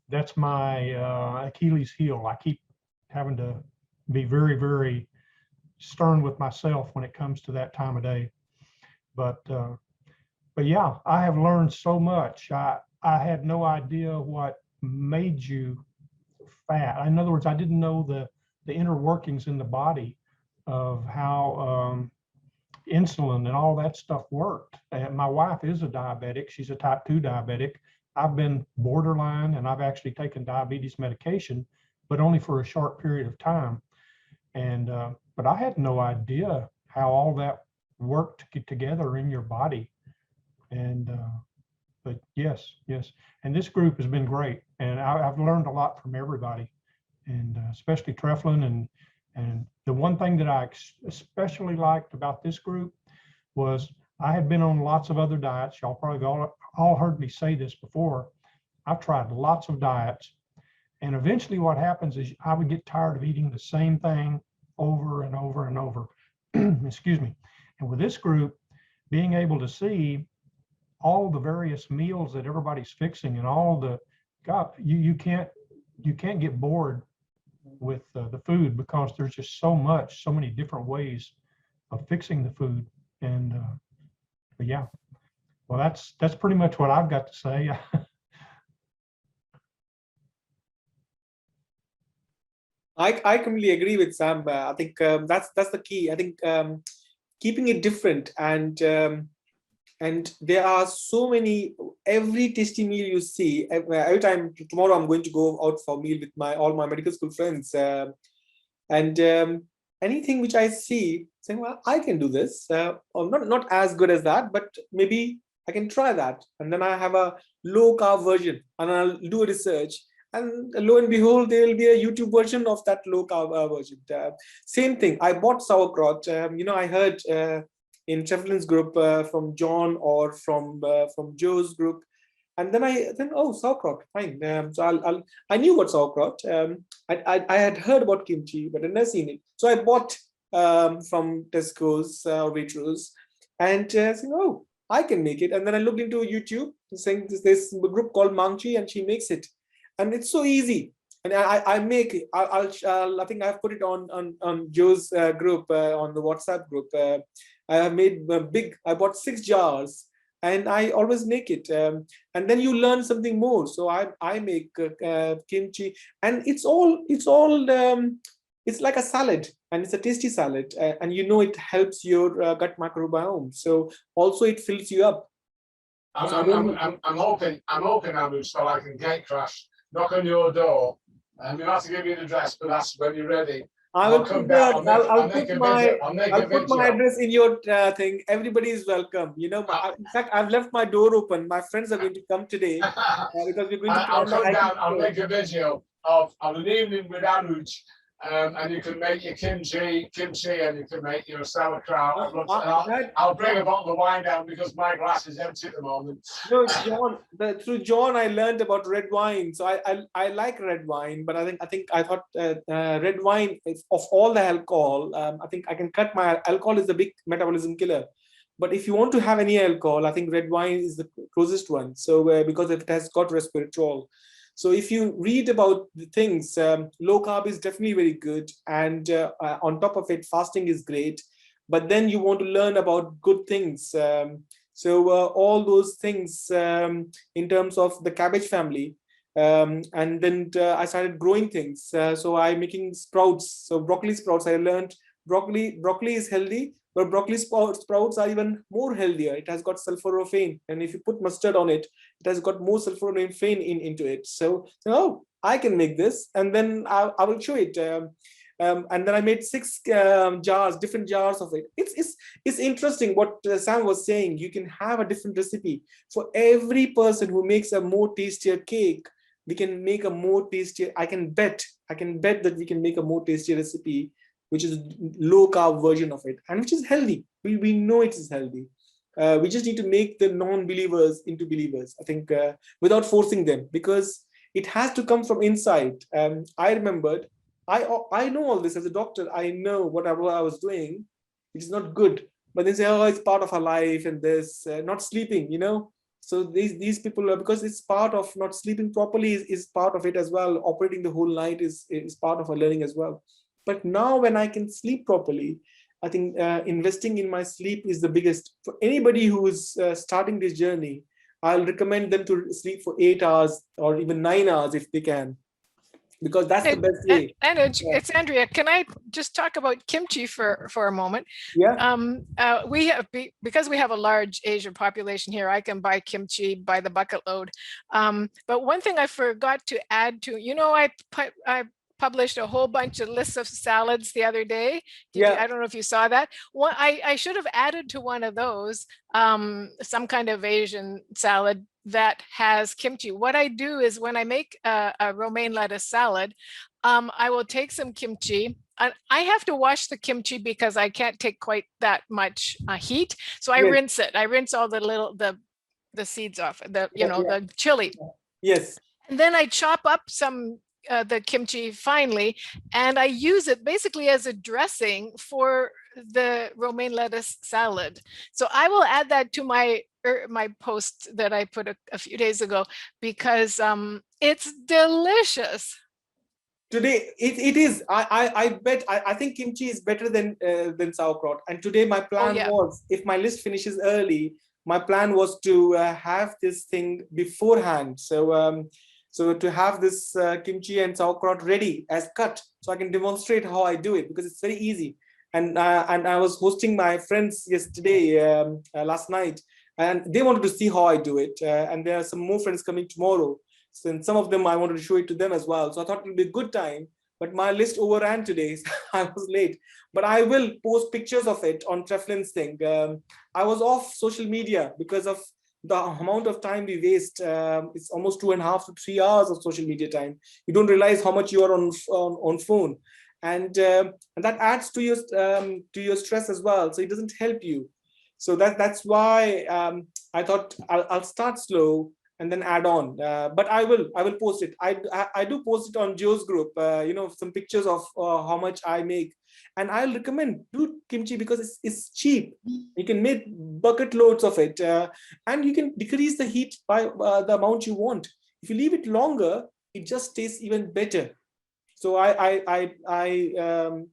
Achilles heel. I keep having to be very, very stern with myself when it comes to that time of day. But yeah, I have learned so much. I had no idea what made you fat. In other words, I didn't know the inner workings in the body of how insulin and all that stuff worked. And my wife is a diabetic. She's a type 2 diabetic. I've been borderline, and I've actually taken diabetes medication, but only for a short period of time. And but I had no idea how all that worked to get together in your body. And but yes. And this group has been great, and I've learned a lot from everybody, and especially Treflin. And the one thing that I especially liked about this group was I had been on lots of other diets. Y'all probably all heard me say this before. I've tried lots of diets, and eventually what happens is I would get tired of eating the same thing over and over and over. Excuse me. And with this group, being able to see all the various meals that everybody's fixing and all the, God, you can't get bored with the food, because there's just so many different ways of fixing the food. And but yeah, well, that's pretty much what I've got to say. I completely agree with Sam. I think that's the key. I think keeping it different, and there are so many, every tasty meal you see, every time. Tomorrow I'm going to go out for a meal with all my medical school friends, and anything which I see, saying, well, I can do this, or not as good as that, but maybe I can try that. And then I have a low carb version, and I'll do a research, and lo and behold, there will be a YouTube version of that low carb version. Same thing. I bought sauerkraut. I heard in Treflin's group from John or from Joe's group, and then oh, sauerkraut, fine. So I knew what sauerkraut. I had heard about kimchi, but I'd never seen it. So I bought from Tesco's or Waitrose, and saying, oh, I can make it. And then I looked into YouTube, saying this group called Mangchi, and she makes it, and it's so easy. And I make it. I think I've put it on Joe's group, on the WhatsApp group. I have made I bought 6 jars, and I always make it. And then you learn something more. So I make kimchi, and it's like a salad, and it's a tasty salad, and it helps your gut microbiome. So also it fills you up. I'm hoping, Anuj, so I can gate crash, knock on your door, and you have to give me the address, but that's when you're ready. I'll put my address in your thing. Everybody is welcome. In fact, I've left my door open. My friends are going to come today because we're going to. I'll come down. I'll make a video of an evening with Anuj, and you can make your kimchi, and you can make your sauerkraut. I'll bring a bottle of wine down because my glass is empty at the moment. No, John. Through John, I learned about red wine. So I like red wine, but I thought red wine is, of all the alcohol. I think I can cut my alcohol is a big metabolism killer. But if you want to have any alcohol, I think red wine is the closest one. So because it has got resveratrol. So if you read about the things, low carb is definitely very good. And on top of it, fasting is great. But then you want to learn about good things. So all those things in terms of the cabbage family. And then I started growing things. So I'm making sprouts. So broccoli sprouts, I learned broccoli is healthy, but broccoli sprouts are even more healthier. It has got sulforaphane, and if you put mustard on it, it has got more sulforaphane into it. So oh, I can make this, and then I will show it. And then I made 6 jars, different jars of it. It's interesting what Sam was saying. You can have a different recipe for every person who makes a more tastier cake. We can make a more tastier. I can bet that we can make a more tastier recipe, which is low carb version of it, and which is healthy. We know it is healthy. We just need to make the non-believers into believers, I think, without forcing them, because it has to come from inside. I remembered, I know all this as a doctor. I know what I was doing. It's not good, but they say, oh, it's part of our life, and this not sleeping, So these people, because it's part of not sleeping properly is part of it as well. Operating the whole night is part of our learning as well. But now when I can sleep properly, I think investing in my sleep is the biggest. For anybody who is starting this journey, I'll recommend them to sleep for 8 hours or even 9 hours if they can, because that's the best way. And it's Andrea. Can I just talk about kimchi for a moment? Yeah. We have, because we have a large Asian population here, I can buy kimchi by the bucket load. But one thing I forgot to add to, I published a whole bunch of lists of salads the other day. I don't know if you saw that. I should have added to one of those some kind of Asian salad that has kimchi. What I do is when I make a romaine lettuce salad, I will take some kimchi. I have to wash the kimchi because I can't take quite that much heat. So I rinse it. I rinse all the seeds off, the chili. Yes. And then I chop up some the kimchi finely, and I use it basically as a dressing for the romaine lettuce salad. So I will add that to my post that I put a few days ago, because it's delicious. Today it is. I bet I think kimchi is better than sauerkraut. And today my plan was, if my list finishes early, my plan was to have this thing beforehand. So to have this kimchi and sauerkraut ready as cut, so I can demonstrate how I do it, because it's very easy. And I was hosting my friends yesterday, last night, and they wanted to see how I do it. And there are some more friends coming tomorrow. So and some of them I wanted to show it to them as well. So I thought it would be a good time, but my list overran today, so I was late. But I will post pictures of it on Treflin's thing. I was off social media because of the amount of time we waste. It's almost 2.5 to 3 hours of social media time. You don't realize how much you are on phone, and that adds to your stress as well. So it doesn't help you. So that's why I thought I'll start slow and then add on. But I will post it. I do post it on Joe's group. Some pictures of how much I make. And I'll recommend do kimchi because it's cheap. You can make bucket loads of it, and you can decrease the heat by the amount you want. If you leave it longer, it just tastes even better. So I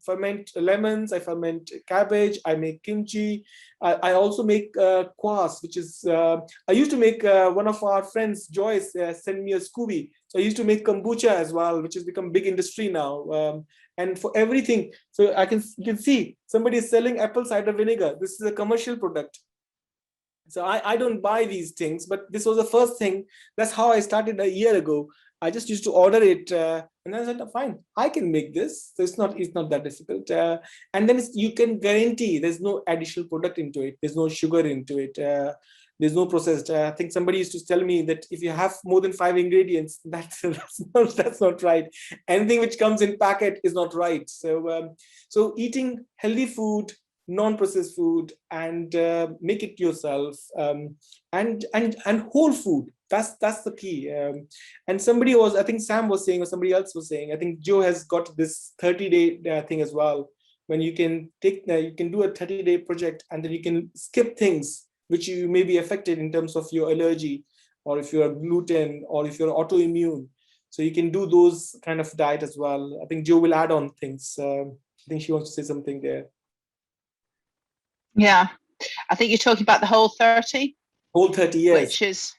ferment lemons, I ferment cabbage, I make kimchi. I also make kvass, which is, I used to make, one of our friends, Joyce, send me a Scooby. So I used to make kombucha as well, which has become big industry now. And for everything, so you can see somebody is selling apple cider vinegar. This is a commercial product. So I don't buy these things, but this was the first thing. That's how I started a year ago. I just used to order it, and I said, fine, I can make this. So it's not that difficult. And then you can guarantee there's no additional product into it. There's no sugar into it. There's no processed. I think somebody used to tell me that if you have more than 5 ingredients, that's not right. Anything which comes in packet is not right. So eating healthy food, non-processed food, and make it yourself, and whole food. That's the key. And somebody was, I think Sam was saying, or somebody else was saying, I think Joe has got this 30-day thing as well, when you can you can do a 30-day project, and then you can skip things which you may be affected in terms of your allergy, or if you're gluten, or if you're autoimmune. So you can do those kind of diet as well. I think Joe will add on things. I think she wants to say something there. Yeah, I think you're talking about the Whole30. Whole30, yes.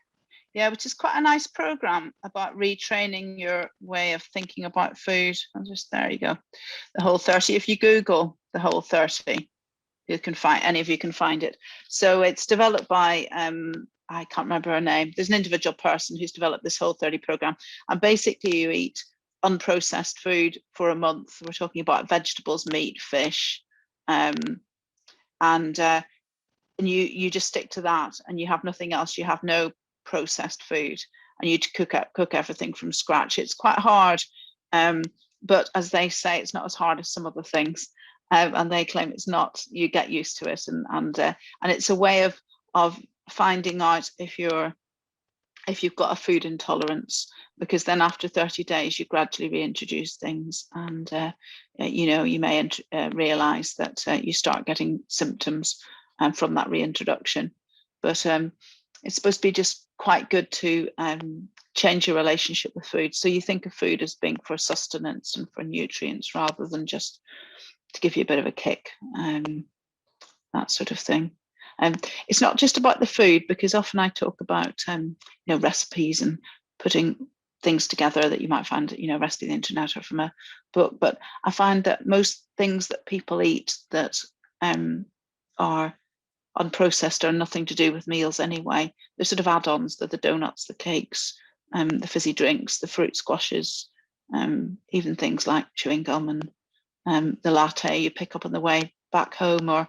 Which is quite a nice program about retraining your way of thinking about food. There you go, the Whole30. If you Google the Whole30, you can find, any of you can find it. So it's developed by I can't remember her name. There's an individual person who's developed this Whole30 program, and basically you eat unprocessed food for a month. We're talking about vegetables, meat, fish, and you just stick to that, and you have nothing else. You have no processed food, and you cook everything from scratch. It's quite hard, but as they say, it's not as hard as some other things, and they claim it's not. You get used to it, and it's a way of finding out if you've got a food intolerance, because then after 30 days you gradually reintroduce things, and you may realize that you start getting symptoms from that reintroduction. But it's supposed to be just quite good to change your relationship with food. So you think of food as being for sustenance and for nutrients rather than just to give you a bit of a kick, that sort of thing. It's not just about the food, because often I talk about recipes and putting things together that you might find recipe on the internet or from a book. But I find that most things that people eat that are unprocessed are nothing to do with meals anyway. They're sort of add-ons. They're the donuts, the cakes, the fizzy drinks, the fruit squashes, even things like chewing gum and the latte you pick up on the way back home, or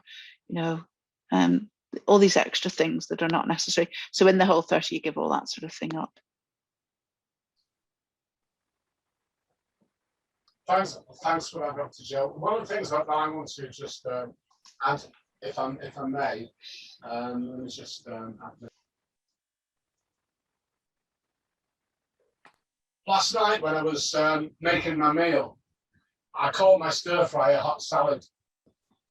all these extra things that are not necessary. So in the Whole30 you give all that sort of thing up. Thanks for that, Dr. Joe. One of the things that I want to just add, if I may, let me just add this. Last night when I was making my meal, I called my stir fry a hot salad,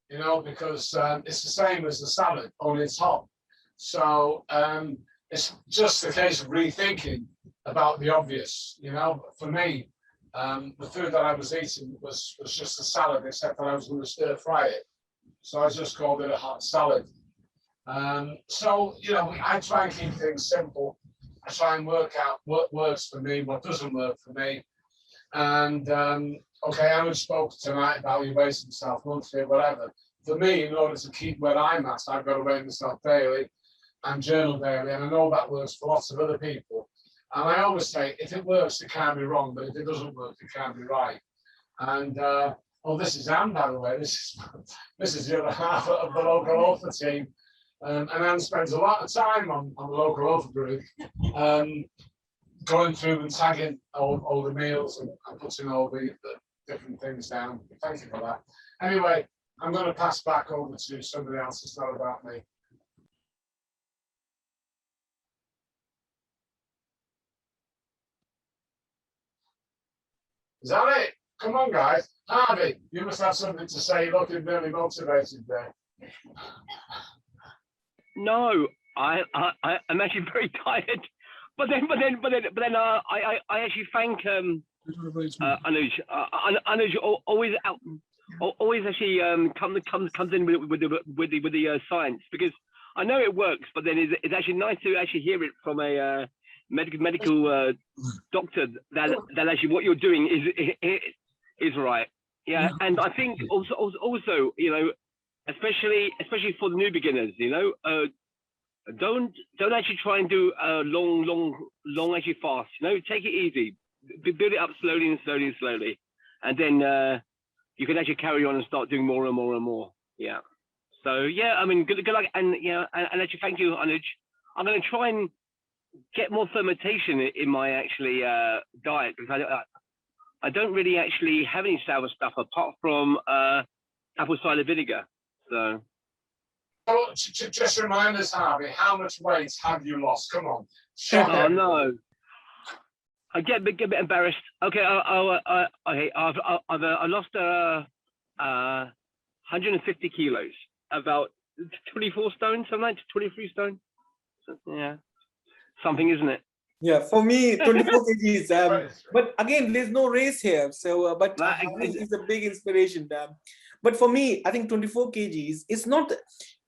because it's the same as the salad, only it's hot. So it's just a case of rethinking about the obvious. For me, the food that I was eating was just a salad, except that I was going to stir fry it. So I just called it a hot salad. So I try and keep things simple. I try and work out what works for me, what doesn't work for me. And Anuj spoke tonight about he weighs himself monthly, whatever. For me, in order to keep where I'm at, I've got to weigh myself daily and journal daily. And I know that works for lots of other people. And I always say, if it works, it can't be wrong. But if it doesn't work, it can't be right. And this is Anne, by the way. This is the other half of the local OFA team. And Anne spends a lot of time on the local OFA group, going through and tagging all the meals and putting all the different things down. Thank you for that. Anyway, I'm going to pass back over to somebody else. It's not about me. Is that it? Come on, guys. Harvey, you must have something to say. You're looking really motivated there. No, I'm actually very tired. But then I actually thank Anuj. Anuj always actually comes in with the science, because I know it works, but then it's actually nice to actually hear it from a medical doctor that actually what you're doing is right. Yeah, and I think also especially for the new beginners, don't actually try and do a long actually fast. Take it easy, build it up slowly, and then you can actually carry on and start doing more and more and more. Yeah. So yeah, I mean, good luck, and and actually thank you, Anuj. I'm going to try and get more fermentation in my actually diet, because I don't really actually have any sour stuff apart from apple cider vinegar. So just remind us, Harvey, how much weight have you lost? Come on. Oh no, I get a bit embarrassed. Okay, I've lost 150 kilos, about 24 stone, something like 23 stone. So, yeah, something, isn't it? Yeah, for me, 24 kgs. Right. But again, there's no race here. So, but Right, Harvey is a big inspiration. But for me, I think 24 kgs. It's not.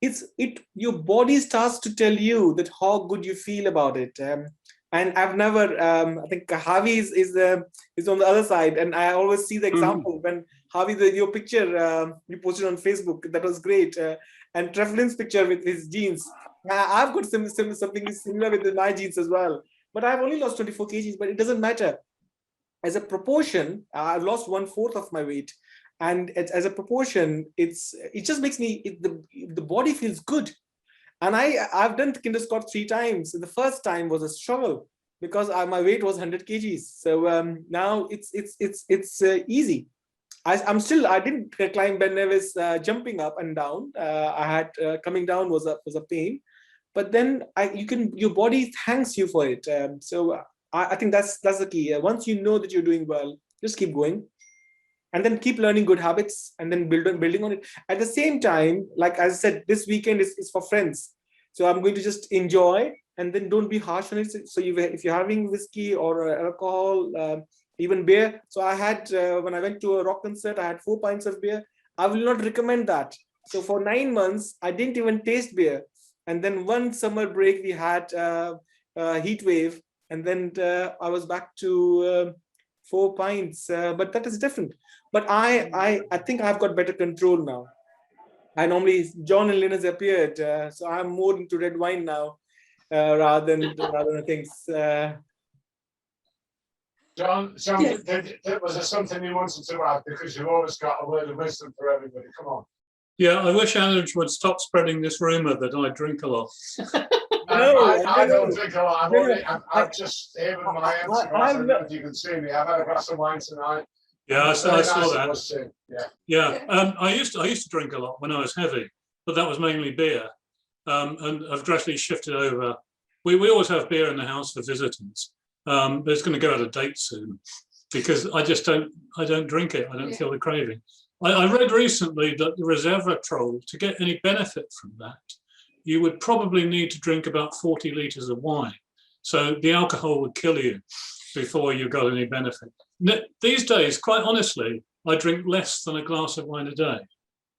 It's it. Your body starts to tell you that how good you feel about it. And I've never. I think Harvey is on the other side, and I always see the example when Harvey, your picture you posted on Facebook. That was great. And Treflin's picture with his jeans. I've got something similar with my jeans as well. But I've only lost 24 kgs, but it doesn't matter. As a proportion, I've lost 1/4 of my weight. And as a proportion, it just makes me, the body feels good. And I've done kinder squat 3 times. The first time was a struggle because my weight was 100 kgs. So now it's easy. I didn't climb Ben Nevis jumping up and down. I had coming down was a pain. But then your body thanks you for it. So I think that's the key. Once you know that you're doing well, just keep going, and then keep learning good habits, and then building on it. At the same time, like I said, this weekend is for friends. So I'm going to just enjoy, and then don't be harsh on it. So if you're having whiskey or alcohol, even beer. So I had when I went to a rock concert, I had 4 pints of beer. I will not recommend that. So for 9 months, I didn't even taste beer. And then one summer break, we had a heat wave, and then I was back to 4 pints. But that is different. But I think I've got better control now. I normally, John and Lynn has appeared, so I'm more into red wine now rather than things. John, was there something you wanted to add? Because you've always got a word of wisdom for everybody. Come on. Yeah, I wish Anuj would stop spreading this rumor that I drink a lot. I don't drink a lot. I've just even my empty glass. I don't know if you can see me. I've had a glass of wine tonight. Yeah, I saw that. Yeah. I used to drink a lot when I was heavy, but that was mainly beer. And I've gradually shifted over. We always have beer in the house for visitors, but it's going to go out of date soon because I don't drink it. I don't feel the craving. I read recently that the resveratrol, to get any benefit from that, you would probably need to drink about 40 litres of wine. So the alcohol would kill you before you got any benefit. These days, quite honestly, I drink less than a glass of wine a day,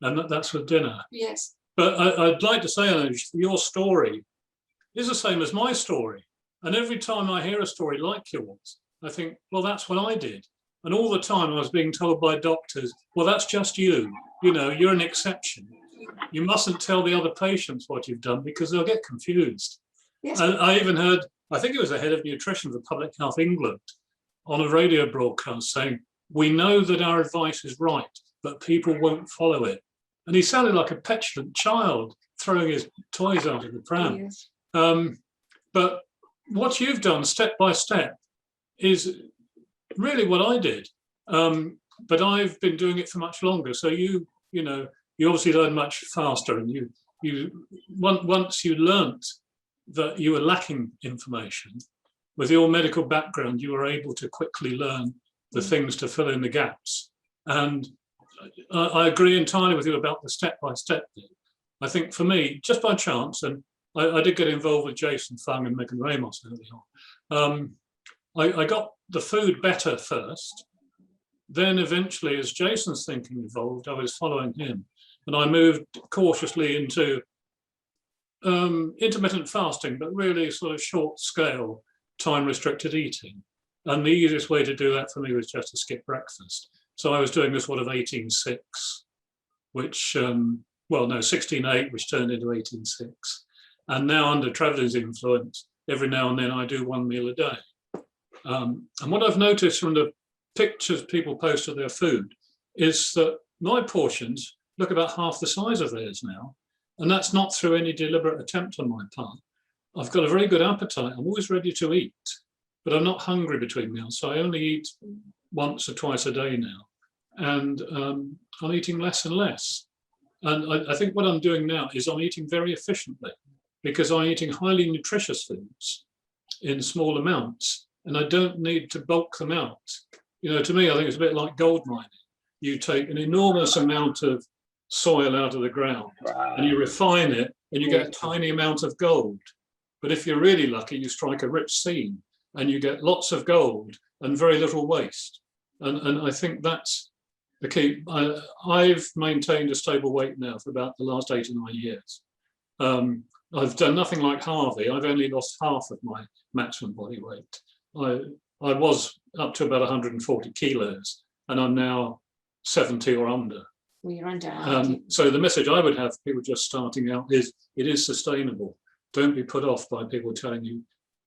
and that's with dinner. Yes. But I'd like to say, Anuj, your story is the same as my story. And every time I hear a story like yours, I think, well, that's what I did. And all the time I was being told by doctors, well, that's just you. You know, you're an exception. You mustn't tell the other patients what you've done because they'll get confused. Yes. And I even heard, I think it was the head of nutrition for Public Health England on a radio broadcast saying, we know that our advice is right, but people won't follow it. And he sounded like a petulant child throwing his toys out of the pram. Yes. But what you've done step by step is really what I did. But I've been doing it for much longer. So you obviously learn much faster, and once you learnt that you were lacking information, with your medical background, you were able to quickly learn the things to fill in the gaps. And I agree entirely with you about the step-by-step thing. I think for me, just by chance, and I did get involved with Jason Fung and Megan Ramos early on. I got the food better first. Then eventually, as Jason's thinking evolved, I was following him. And I moved cautiously into intermittent fasting, but really sort of short scale, time-restricted eating. And the easiest way to do that for me was just to skip breakfast. So I was doing this sort of 18-6, which, 16-8, which turned into 18-6. And now under traveller's influence, every now and then I do one meal a day. And what I've noticed from the pictures people post of their food is that my portions look about half the size of theirs now. And that's not through any deliberate attempt on my part. I've got a very good appetite. I'm always ready to eat, but I'm not hungry between meals. So I only eat once or twice a day now. And I'm eating less and less. And I think what I'm doing now is I'm eating very efficiently because I'm eating highly nutritious foods in small amounts, and I don't need to bulk them out. You know, to me, I think it's a bit like gold mining. You take an enormous amount of soil out of the ground and you refine it and you get a tiny amount of gold. But if you're really lucky, you strike a rich seam and you get lots of gold and very little waste. And I think that's the key. I've maintained a stable weight now for about the last 8 or 9 years. I've done nothing like Harvey. I've only lost half of my maximum body weight. I was up to about 140 kilos, and I'm now 70 or under. Well, you're under. So the message I would have for people just starting out is it is sustainable. Don't be put off by people telling you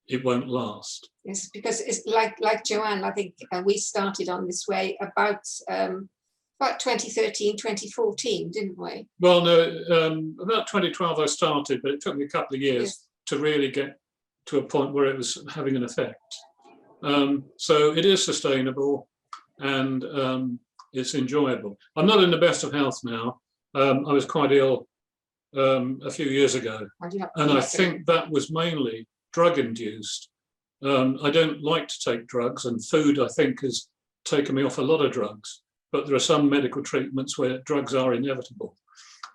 it won't last. Yes, because it's like Joanne, I think we started on this way about 2013, 2014, didn't we? Well, no, about 2012 I started, but it took me a couple of years to really get to a point where it was having an effect. So it is sustainable, and it's enjoyable. I'm not in the best of health now. I was quite ill a few years ago, and I think that was mainly drug induced. I don't like to take drugs, and food I think has taken me off a lot of drugs, but there are some medical treatments where drugs are inevitable.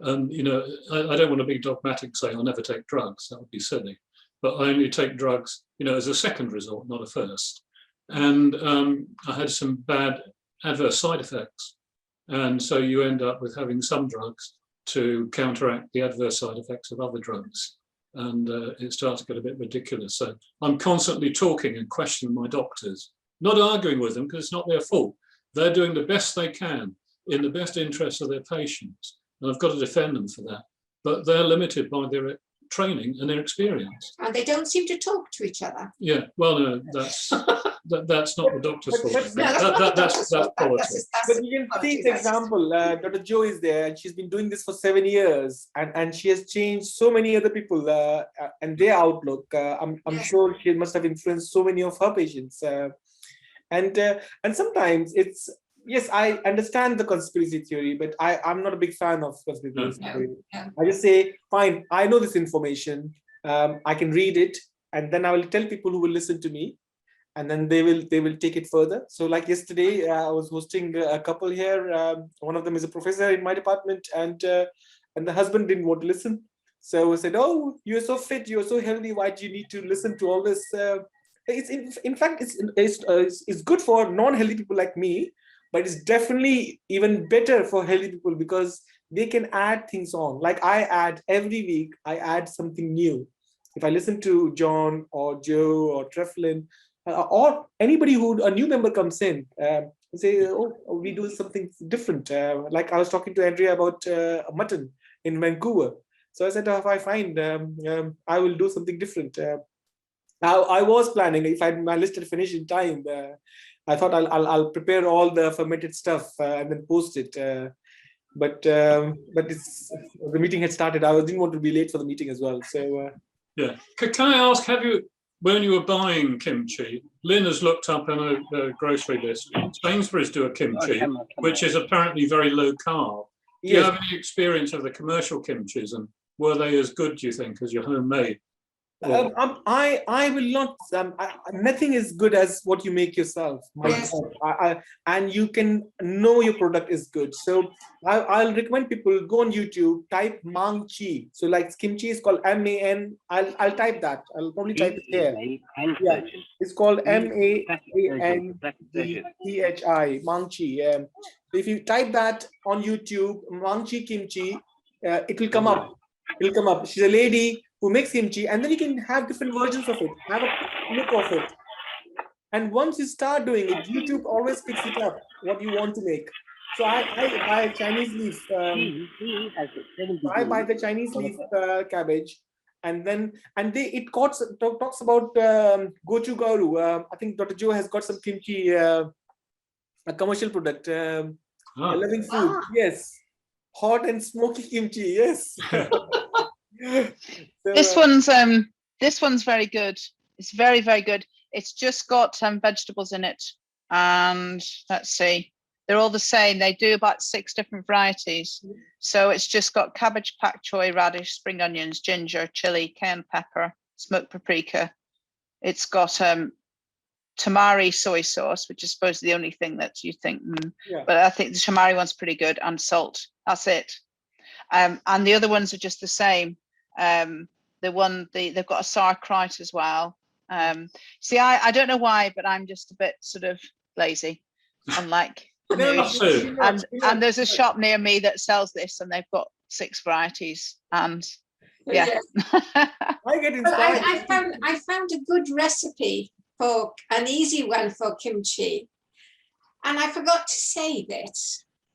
And you know, I don't want to be dogmatic saying I'll never take drugs, that would be silly, but I only take drugs, you know, as a second resort, not a first. And I had some bad adverse side effects, and so you end up with having some drugs to counteract the adverse side effects of other drugs, and it starts to get a bit ridiculous. So I'm constantly talking and questioning my doctors, not arguing with them because it's not their fault. They're doing the best they can in the best interest of their patients, and I've got to defend them for that, but they're limited by their training and their experience. And they don't seem to talk to each other. Yeah, well, no, that's not the doctor's fault. That's politics. But you can see the example. Dr. Jo is there, and she's been doing this for 7 years, and she has changed so many other people and their outlook. I'm sure she must have influenced so many of her patients. And sometimes it's, yes, I understand the conspiracy theory, but I'm not a big fan of conspiracy theory. I just say, fine, I know this information. I can read it, and then I will tell people who will listen to me, and then they will take it further. So like yesterday, I was hosting a couple here. One of them is a professor in my department, and the husband didn't want to listen. So I said, "Oh, you're so fit, you're so healthy. Why do you need to listen to all this?" In fact, it's good for non-healthy people like me, but it's definitely even better for healthy people because they can add things on. Like I add every week, I add something new. If I listen to John or Joe or Treflin, or anybody who a new member comes in, say, "Oh, we do something different." Like I was talking to Andrea about mutton in Vancouver. So I said, if I find, I will do something different. Now I was planning, if my list had finished in time, I thought I'll prepare all the fermented stuff and then post it. But it's, the meeting had started. I didn't want to be late for the meeting as well. So yeah, can I ask, have you, when you were buying kimchi, Lynn has looked up on a grocery list. Sainsbury's do a kimchi, which is apparently very low carb. Do you have any experience of the commercial kimchis, and were they as good, do you think, as your homemade? I will not. Nothing is good as what you make yourself. And you can know your product is good. So I'll recommend people go on YouTube, type Mang Chi. So like kimchi is called MAN. I'll type that. I'll probably type it here. Yeah, it's called MANCHI, Mang Chi. If you type that on YouTube, Mang Chi kimchi, it will come up. It'll come up. She's a lady who makes kimchi, and then you can have different versions of it, have a look of it. And once you start doing it, YouTube always picks it up, what you want to make. So I buy Chinese leaf. I buy the Chinese leaf cabbage, and it talks about gochugaru. I think Dr. Jo has got some kimchi, a commercial product, Loving Food. Yes, hot and smoky kimchi. Yes. So, this one's very good. It's very, very good. It's just got vegetables in it, and let's see, they're all the same. They do about 6 different varieties. So it's just got cabbage, pak choy, radish, spring onions, ginger, chili, cayenne pepper, smoked paprika. It's got tamari soy sauce, which is supposed to be the only thing that you think, but I think the tamari one's pretty good, and salt. That's it. And the other ones are just the same. They've got a sauerkraut as well, See, I don't know why, but I'm just a bit sort of lazy, unlike Anuj. And there's a shop near me that sells this, and they've got 6 varieties. And yeah, I get inspired. I found a good recipe for an easy one for kimchi, and I forgot to save it.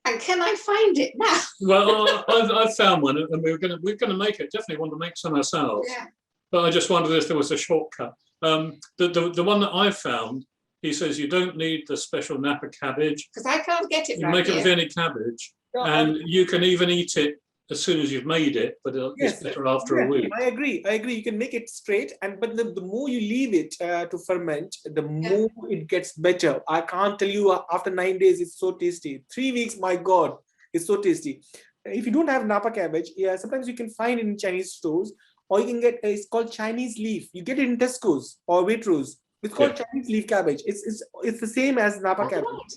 And can I find it now? Well, I've found one, and we're gonna make it. Definitely want to make some ourselves. Yeah. But I just wondered if there was a shortcut. The one that I found, he says you don't need the special Napa cabbage. Because I can't get it. You make it with any cabbage, and you can even eat it as soon as you've made it, but it's better after a week. I agree. You can make it straight, but the more you leave it to ferment, the more it gets better. I can't tell you, after 9 days, it's so tasty. 3 weeks, my God, it's so tasty. If you don't have Napa cabbage, sometimes you can find it in Chinese stores, or you can get, it's called Chinese leaf. You get it in Tesco's or Waitrose. It's called Chinese leaf cabbage. It's the same as Napa cabbage.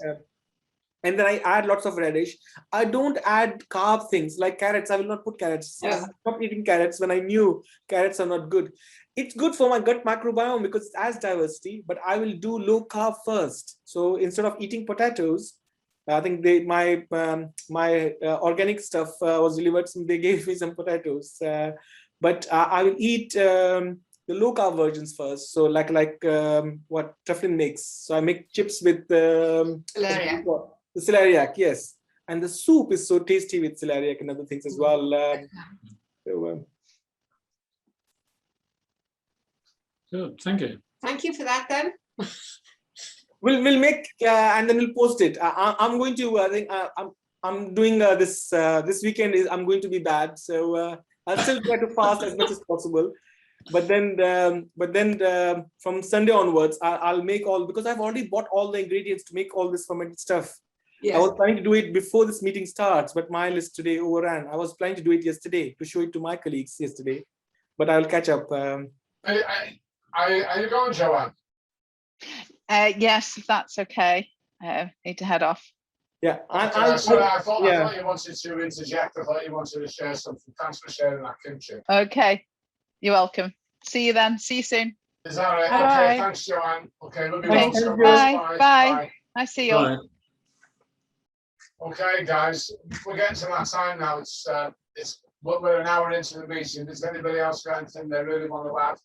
And then I add lots of radish. I don't add carb things like carrots. I will not put carrots. I stopped eating carrots when I knew carrots are not good. It's good for my gut microbiome because it adds diversity, but I will do low carb first. So instead of eating potatoes, I think my organic stuff was delivered. So they gave me some potatoes, but I will eat the low carb versions first. So like what Teflon makes. So I make chips with Celeriac. The celeriac, yes. And the soup is so tasty with celeriac and other things as well. Good, thank you. Thank you for that then. We'll make and then we'll post it. I'm going to. I think I'm doing this weekend. I'm going to be bad, so I'll still try to fast as much as possible. But then from Sunday onwards, I'll make all, because I've already bought all the ingredients to make all this fermented stuff. Yes. I was planning to do it before this meeting starts, but my list today overran. I was planning to do it yesterday to show it to my colleagues yesterday, but I'll catch up. Are you going, Joanne? Yes, if that's okay. Need to head off. Yeah, I thought you wanted to interject. I thought you wanted to share something. Thanks for sharing that, kimchi. Okay, you're welcome. See you then. See you soon. Is that right? Bye. Okay, thanks, Joanne. Okay, love you. Okay. Bye. I see you all. Okay, guys, we're getting to that time now. We're an hour into the meeting. Does anybody else got anything they really want to add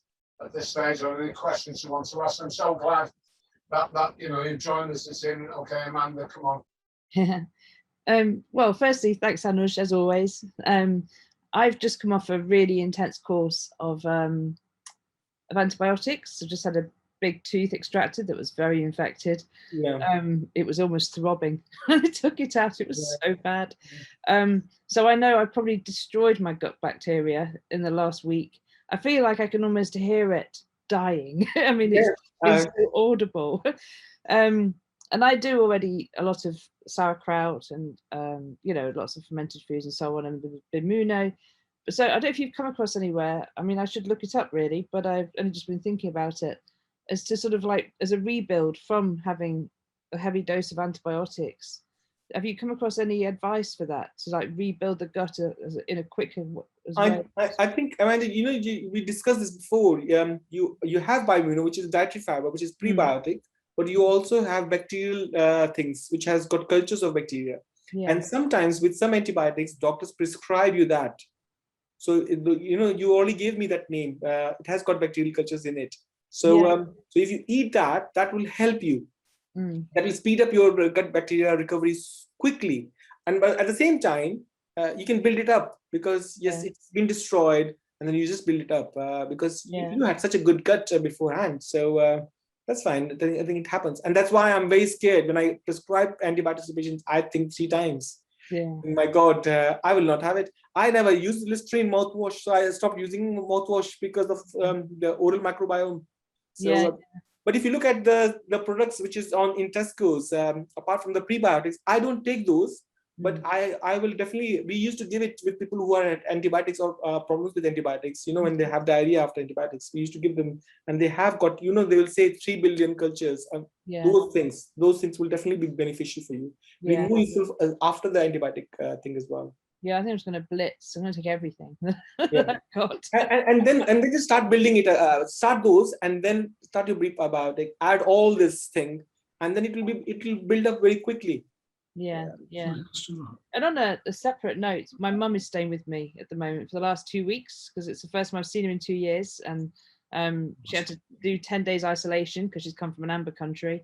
at this stage, or any questions you want to ask? I'm so glad that you've joined us this evening. Okay, Amanda, come on. Well, firstly, thanks, Anuj, as always. I've just come off a really intense course of antibiotics. I just had a big tooth extracted that was very infected. It was almost throbbing when I took it out. It was so bad. So I know I probably destroyed my gut bacteria in the last week. I feel like I can almost hear it dying. I mean, it's audible. And I do already eat a lot of sauerkraut and lots of fermented foods and so on, and the Bimuno. So I don't know if you've come across anywhere. I mean, I should look it up really, but I've only just been thinking about it as to sort of like as a rebuild from having a heavy dose of antibiotics. Have you come across any advice for that to like rebuild the gut in a quicker way? I think, Amanda, we discussed this before. You have Bimuno, which is dietary fiber, which is prebiotic, but you also have bacterial things, which has got cultures of bacteria. And sometimes with some antibiotics, doctors prescribe you that. So, you already gave me that name. It has got bacterial cultures in it. So, so if you eat that, that will help you. That will speed up your gut bacteria recovery quickly. And at the same time, you can build it up because, it's been destroyed. And then you just build it up because you had such a good gut beforehand. So that's fine. I think it happens. And that's why I'm very scared when I prescribe antibiotics to patients. I think 3 times. My God, I will not have it. I never used Listerine mouthwash, so I stopped using mouthwash because of the oral microbiome. So, but if you look at the products which is in Tesco's, apart from the prebiotics, I don't take those. But I will definitely. We used to give it with people who are at antibiotics or problems with antibiotics. When they have diarrhea after antibiotics, we used to give them, and they have got. They will say 3 billion cultures. Those things will definitely be beneficial for you. Remove yourself after the antibiotic thing as well. Yeah, I think I'm just going to blitz. I'm going to take everything. Yeah. God. And then just start building it. Start those, and then start your brief about it. Add all this thing, and then it will build up very quickly. Yeah. And on a separate note, my mum is staying with me at the moment for the last 2 weeks because it's the first time I've seen her in 2 years, and she had to do 10 days isolation because she's come from an amber country.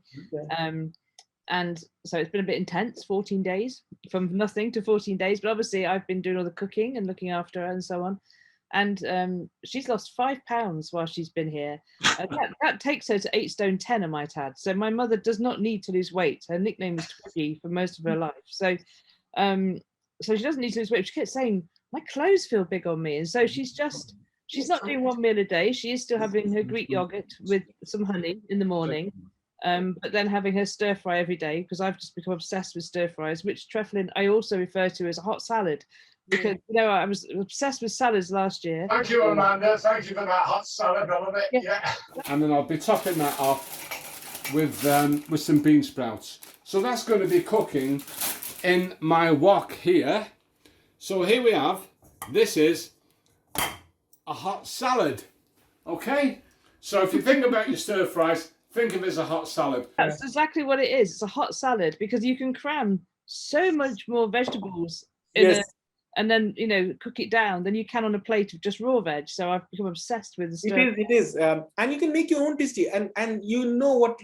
And so it's been a bit intense, 14 days, from nothing to 14 days. But obviously I've been doing all the cooking and looking after her and so on. And she's lost 5 pounds while she's been here. That takes her to 8 stone 10, I might add. So my mother does not need to lose weight. Her nickname is Twiggy for most of her life. So so she doesn't need to lose weight. She kept saying, my clothes feel big on me. And so she's not doing 1 meal a day. She is still having her Greek yogurt with some honey in the morning. But then having her stir fry every day, because I've just become obsessed with stir fries, which Treflin I also refer to as a hot salad, because I was obsessed with salads last year. Thank you, Amanda. Thank you for that hot salad. I love it. Yeah. And then I'll be topping that off with some bean sprouts. So that's going to be cooking in my wok here. So here we have. This is a hot salad. Okay. So if you think about your stir fries, think of it as a hot salad. That's exactly what it is. It's a hot salad because you can cram so much more vegetables in and then cook it down than you can on a plate of just raw veg. So I've become obsessed with the stir. It is, and you can make your own tasty, and you know what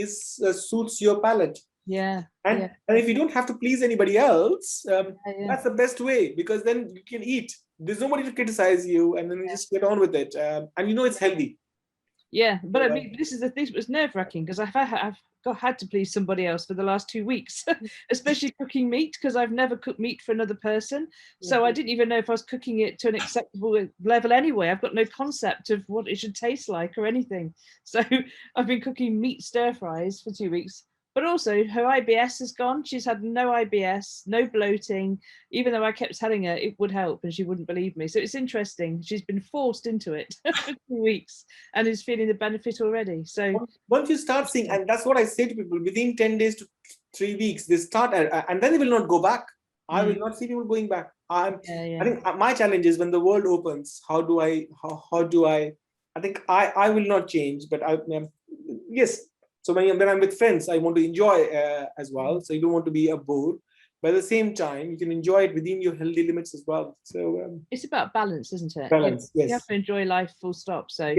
suits your palate. Yeah. And if you don't have to please anybody else, that's the best way, because then you can eat. There's nobody to criticize you, and then you just get on with it, and it's healthy. Yeah, but I mean, this is the thing. It was nerve-wracking because I've had to please somebody else for the last 2 weeks, especially cooking meat, because I've never cooked meat for another person. So I didn't even know if I was cooking it to an acceptable level anyway. I've got no concept of what it should taste like or anything. So I've been cooking meat stir fries for 2 weeks. But also her IBS is gone. She's had no IBS, no bloating, even though I kept telling her it would help and she wouldn't believe me. So it's interesting. She's been forced into it for 2 weeks and is feeling the benefit already. So once you start seeing, and that's what I say to people, within 10 days to 3 weeks, they start, and then they will not go back. I will not see people going back. I think my challenge is when the world opens, how do I think I will not change, but yes. So when I'm with friends, I want to enjoy as well. So you don't want to be a bore, but at the same time, you can enjoy it within your healthy limits as well. So it's about balance, isn't it? Balance, yes. You have to enjoy life, full stop. So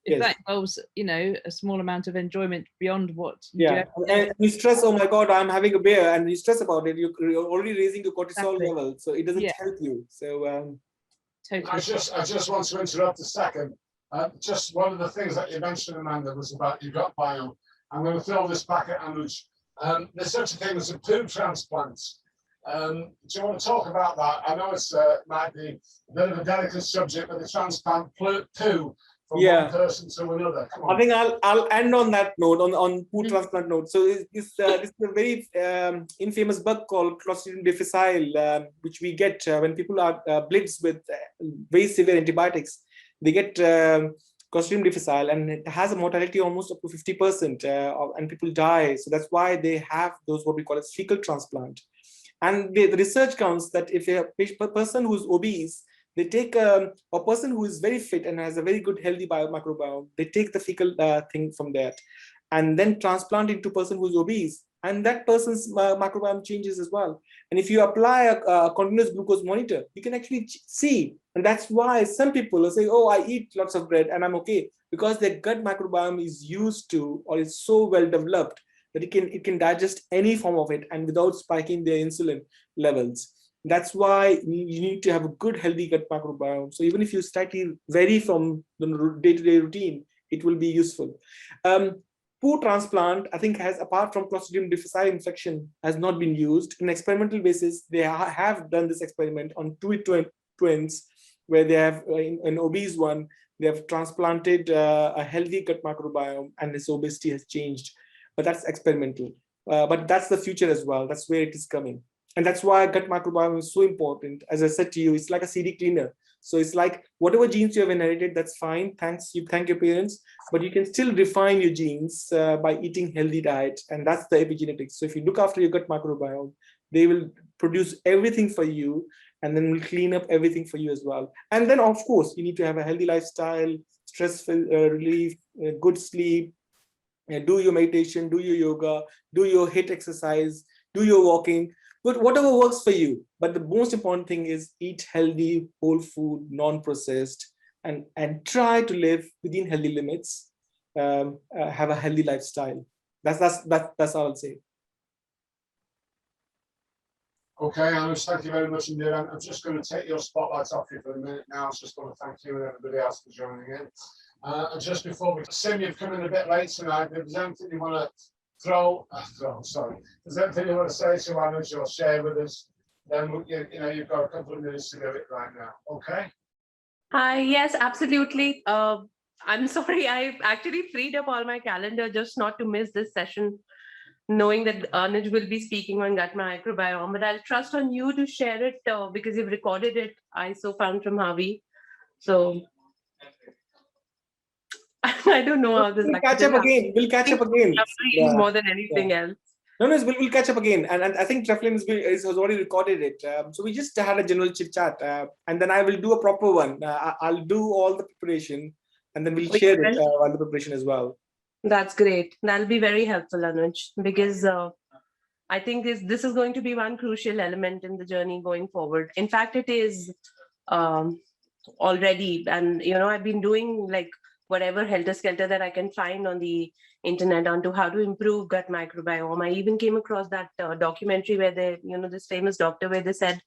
if that involves, a small amount of enjoyment beyond what you do. And you stress, oh my God, I'm having a beer, and you stress about it. You're already raising your cortisol level, so it doesn't help you. So totally. I just want to interrupt a second. Just one of the things that you mentioned, Amanda, was about your gut biome. I'm going to throw this back at Anuj. There's such a thing as a poo transplant. Do you want to talk about that? I know it's might be a bit of a delicate subject, but the transplant poo from one person to another. Come on. I think I'll end on that note, on poo transplant note. So this is a very infamous bug called Clostridium difficile, which we get when people are blitzed with very severe antibiotics. They get Clostridium difficile, and it has a mortality almost up to 50%, and people die. So that's why they have those what we call as fecal transplant. And the research counts that if a person who's obese, they take a person who is very fit and has a very good healthy microbiome, they take the fecal thing from that, and then transplant into a person who's obese, and that person's microbiome changes as well. And if you apply a continuous glucose monitor, you can actually see. And that's why some people will say, oh, I eat lots of bread and I'm okay, because their gut microbiome is used to, or is so well developed that it can digest any form of it and without spiking their insulin levels. That's why you need to have a good healthy gut microbiome. So even if you slightly vary from the day-to-day routine, it will be useful. Poo transplant, I think, has, apart from Clostridium difficile infection, has not been used. On an experimental basis, they have done this experiment on two twins, where they have, an obese one, they have transplanted a healthy gut microbiome, and his obesity has changed. But that's experimental. But that's the future as well. That's where it is coming. And that's why gut microbiome is so important. As I said to you, it's like a CD cleaner. So it's like whatever genes you have inherited, that's fine. You thank your parents, but you can still refine your genes by eating healthy diet. And that's the epigenetics. So if you look after your gut microbiome, They will produce everything for you, and then will clean up everything for you as well. And then, of course, you need to have a healthy lifestyle, stress relief, good sleep, do your meditation, do your yoga, do your HIIT exercise, do your walking, but whatever works for you. But the most important thing is eat healthy, whole food, non-processed, and try to live within healthy limits, have a healthy lifestyle. That's all I'll say. Okay, Anuj, thank you very much indeed. I'm just going to take your spotlight off you for a minute now. I just want to thank you and everybody else for joining in. And just before we, Sim, you've come in a bit late tonight. If there's anything you want to there's anything you want to say to Anuj or share with us, then you've got a couple of minutes to do it right now. Okay? Yes, absolutely. I'm sorry, I actually freed up all my calendar just not to miss this session, knowing that Anuj will be speaking on gut microbiome, but I'll trust on you to share it because you've recorded it, I so found from Harvey. So I don't know how this We'll catch up again. We'll catch up again. More than anything else. No, we'll catch up again. And I think Treflin has already recorded it. So we just had a general chit chat, and then I will do a proper one. I'll do all the preparation, and then we'll share it while the preparation as well. That's great. That'll be very helpful, Anuj, because I think this is going to be one crucial element in the journey going forward. In fact, it is already, and I've been doing like whatever helter-skelter that I can find on the internet onto how to improve gut microbiome. I even came across that documentary where they, this famous doctor where they said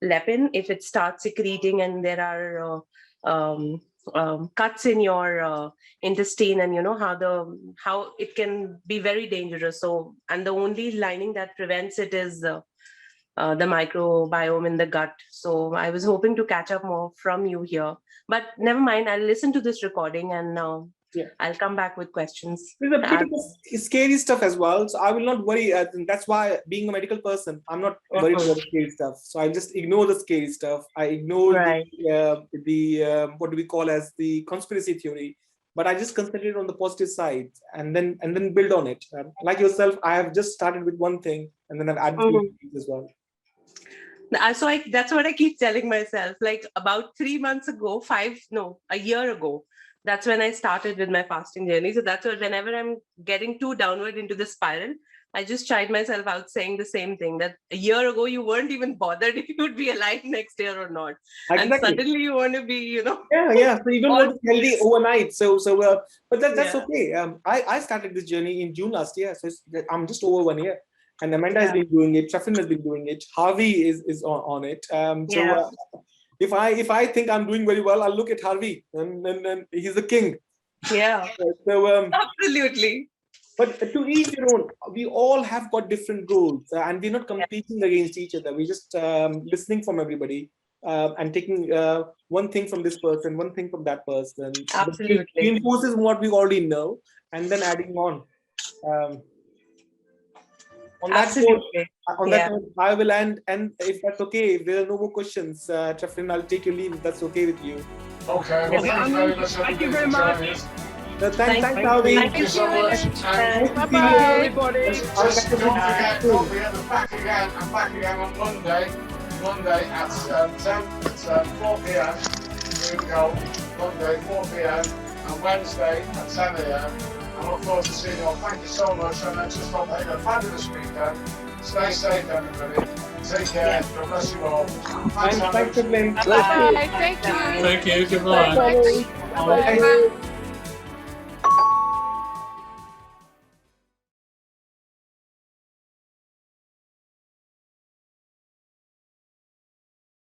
leptin, if it starts secreting and there are cuts in your intestine, and how it can be very dangerous. So, and the only lining that prevents it is the microbiome in the gut. So I was hoping to catch up more from you here, but never mind. I'll listen to this recording and I'll come back with questions. There's a bit of scary stuff as well, so I will not worry. That's why, being a medical person, I'm not worried about scary stuff. So I just ignore the scary stuff. I ignore the what do we call as the conspiracy theory, but I just concentrate on the positive side and then build on it. Like yourself, I have just started with one thing and then I've added things as well. So that's what I keep telling myself. Like about 3 months ago, a year ago, that's when I started with my fasting journey. So that's what, whenever I'm getting too downward into the spiral, I just tried myself out saying the same thing, that a year ago, you weren't even bothered if you would be alive next year or not. Exactly. And suddenly you want to be, Yeah. So you don't want to be healthy overnight. But that's okay. I started this journey in June last year. So I'm just over 1 year. And Amanda has been doing it. Treflin has been doing it. Harvey is on it. If I think I'm doing very well, I'll look at Harvey, and he's the king. Yeah. So absolutely. But to each your own. We all have got different goals, and we're not competing against each other. We're just listening from everybody and taking one thing from this person, one thing from that person. Absolutely. Reinforces what we already know, and then adding on. On that note, I will end, and if that's okay, if there are no more questions, Treflin, I'll take your leave if that's okay with you. Okay, well, thank you very much. Thanks, Harvey. Thank you so much. Bye-bye, everybody. Just don't forget, I'm back again on Monday at 4 p.m. Here we go. Monday, 4 p.m. and Wednesday at 10 a.m. I look forward to seeing you all. Thank you so much, and I just hope you have a fabulous weekend. Stay safe, everybody. Take care. God bless you all. Thanks, Treflin. Bye. Thank you. Thank you. Goodbye. Bye.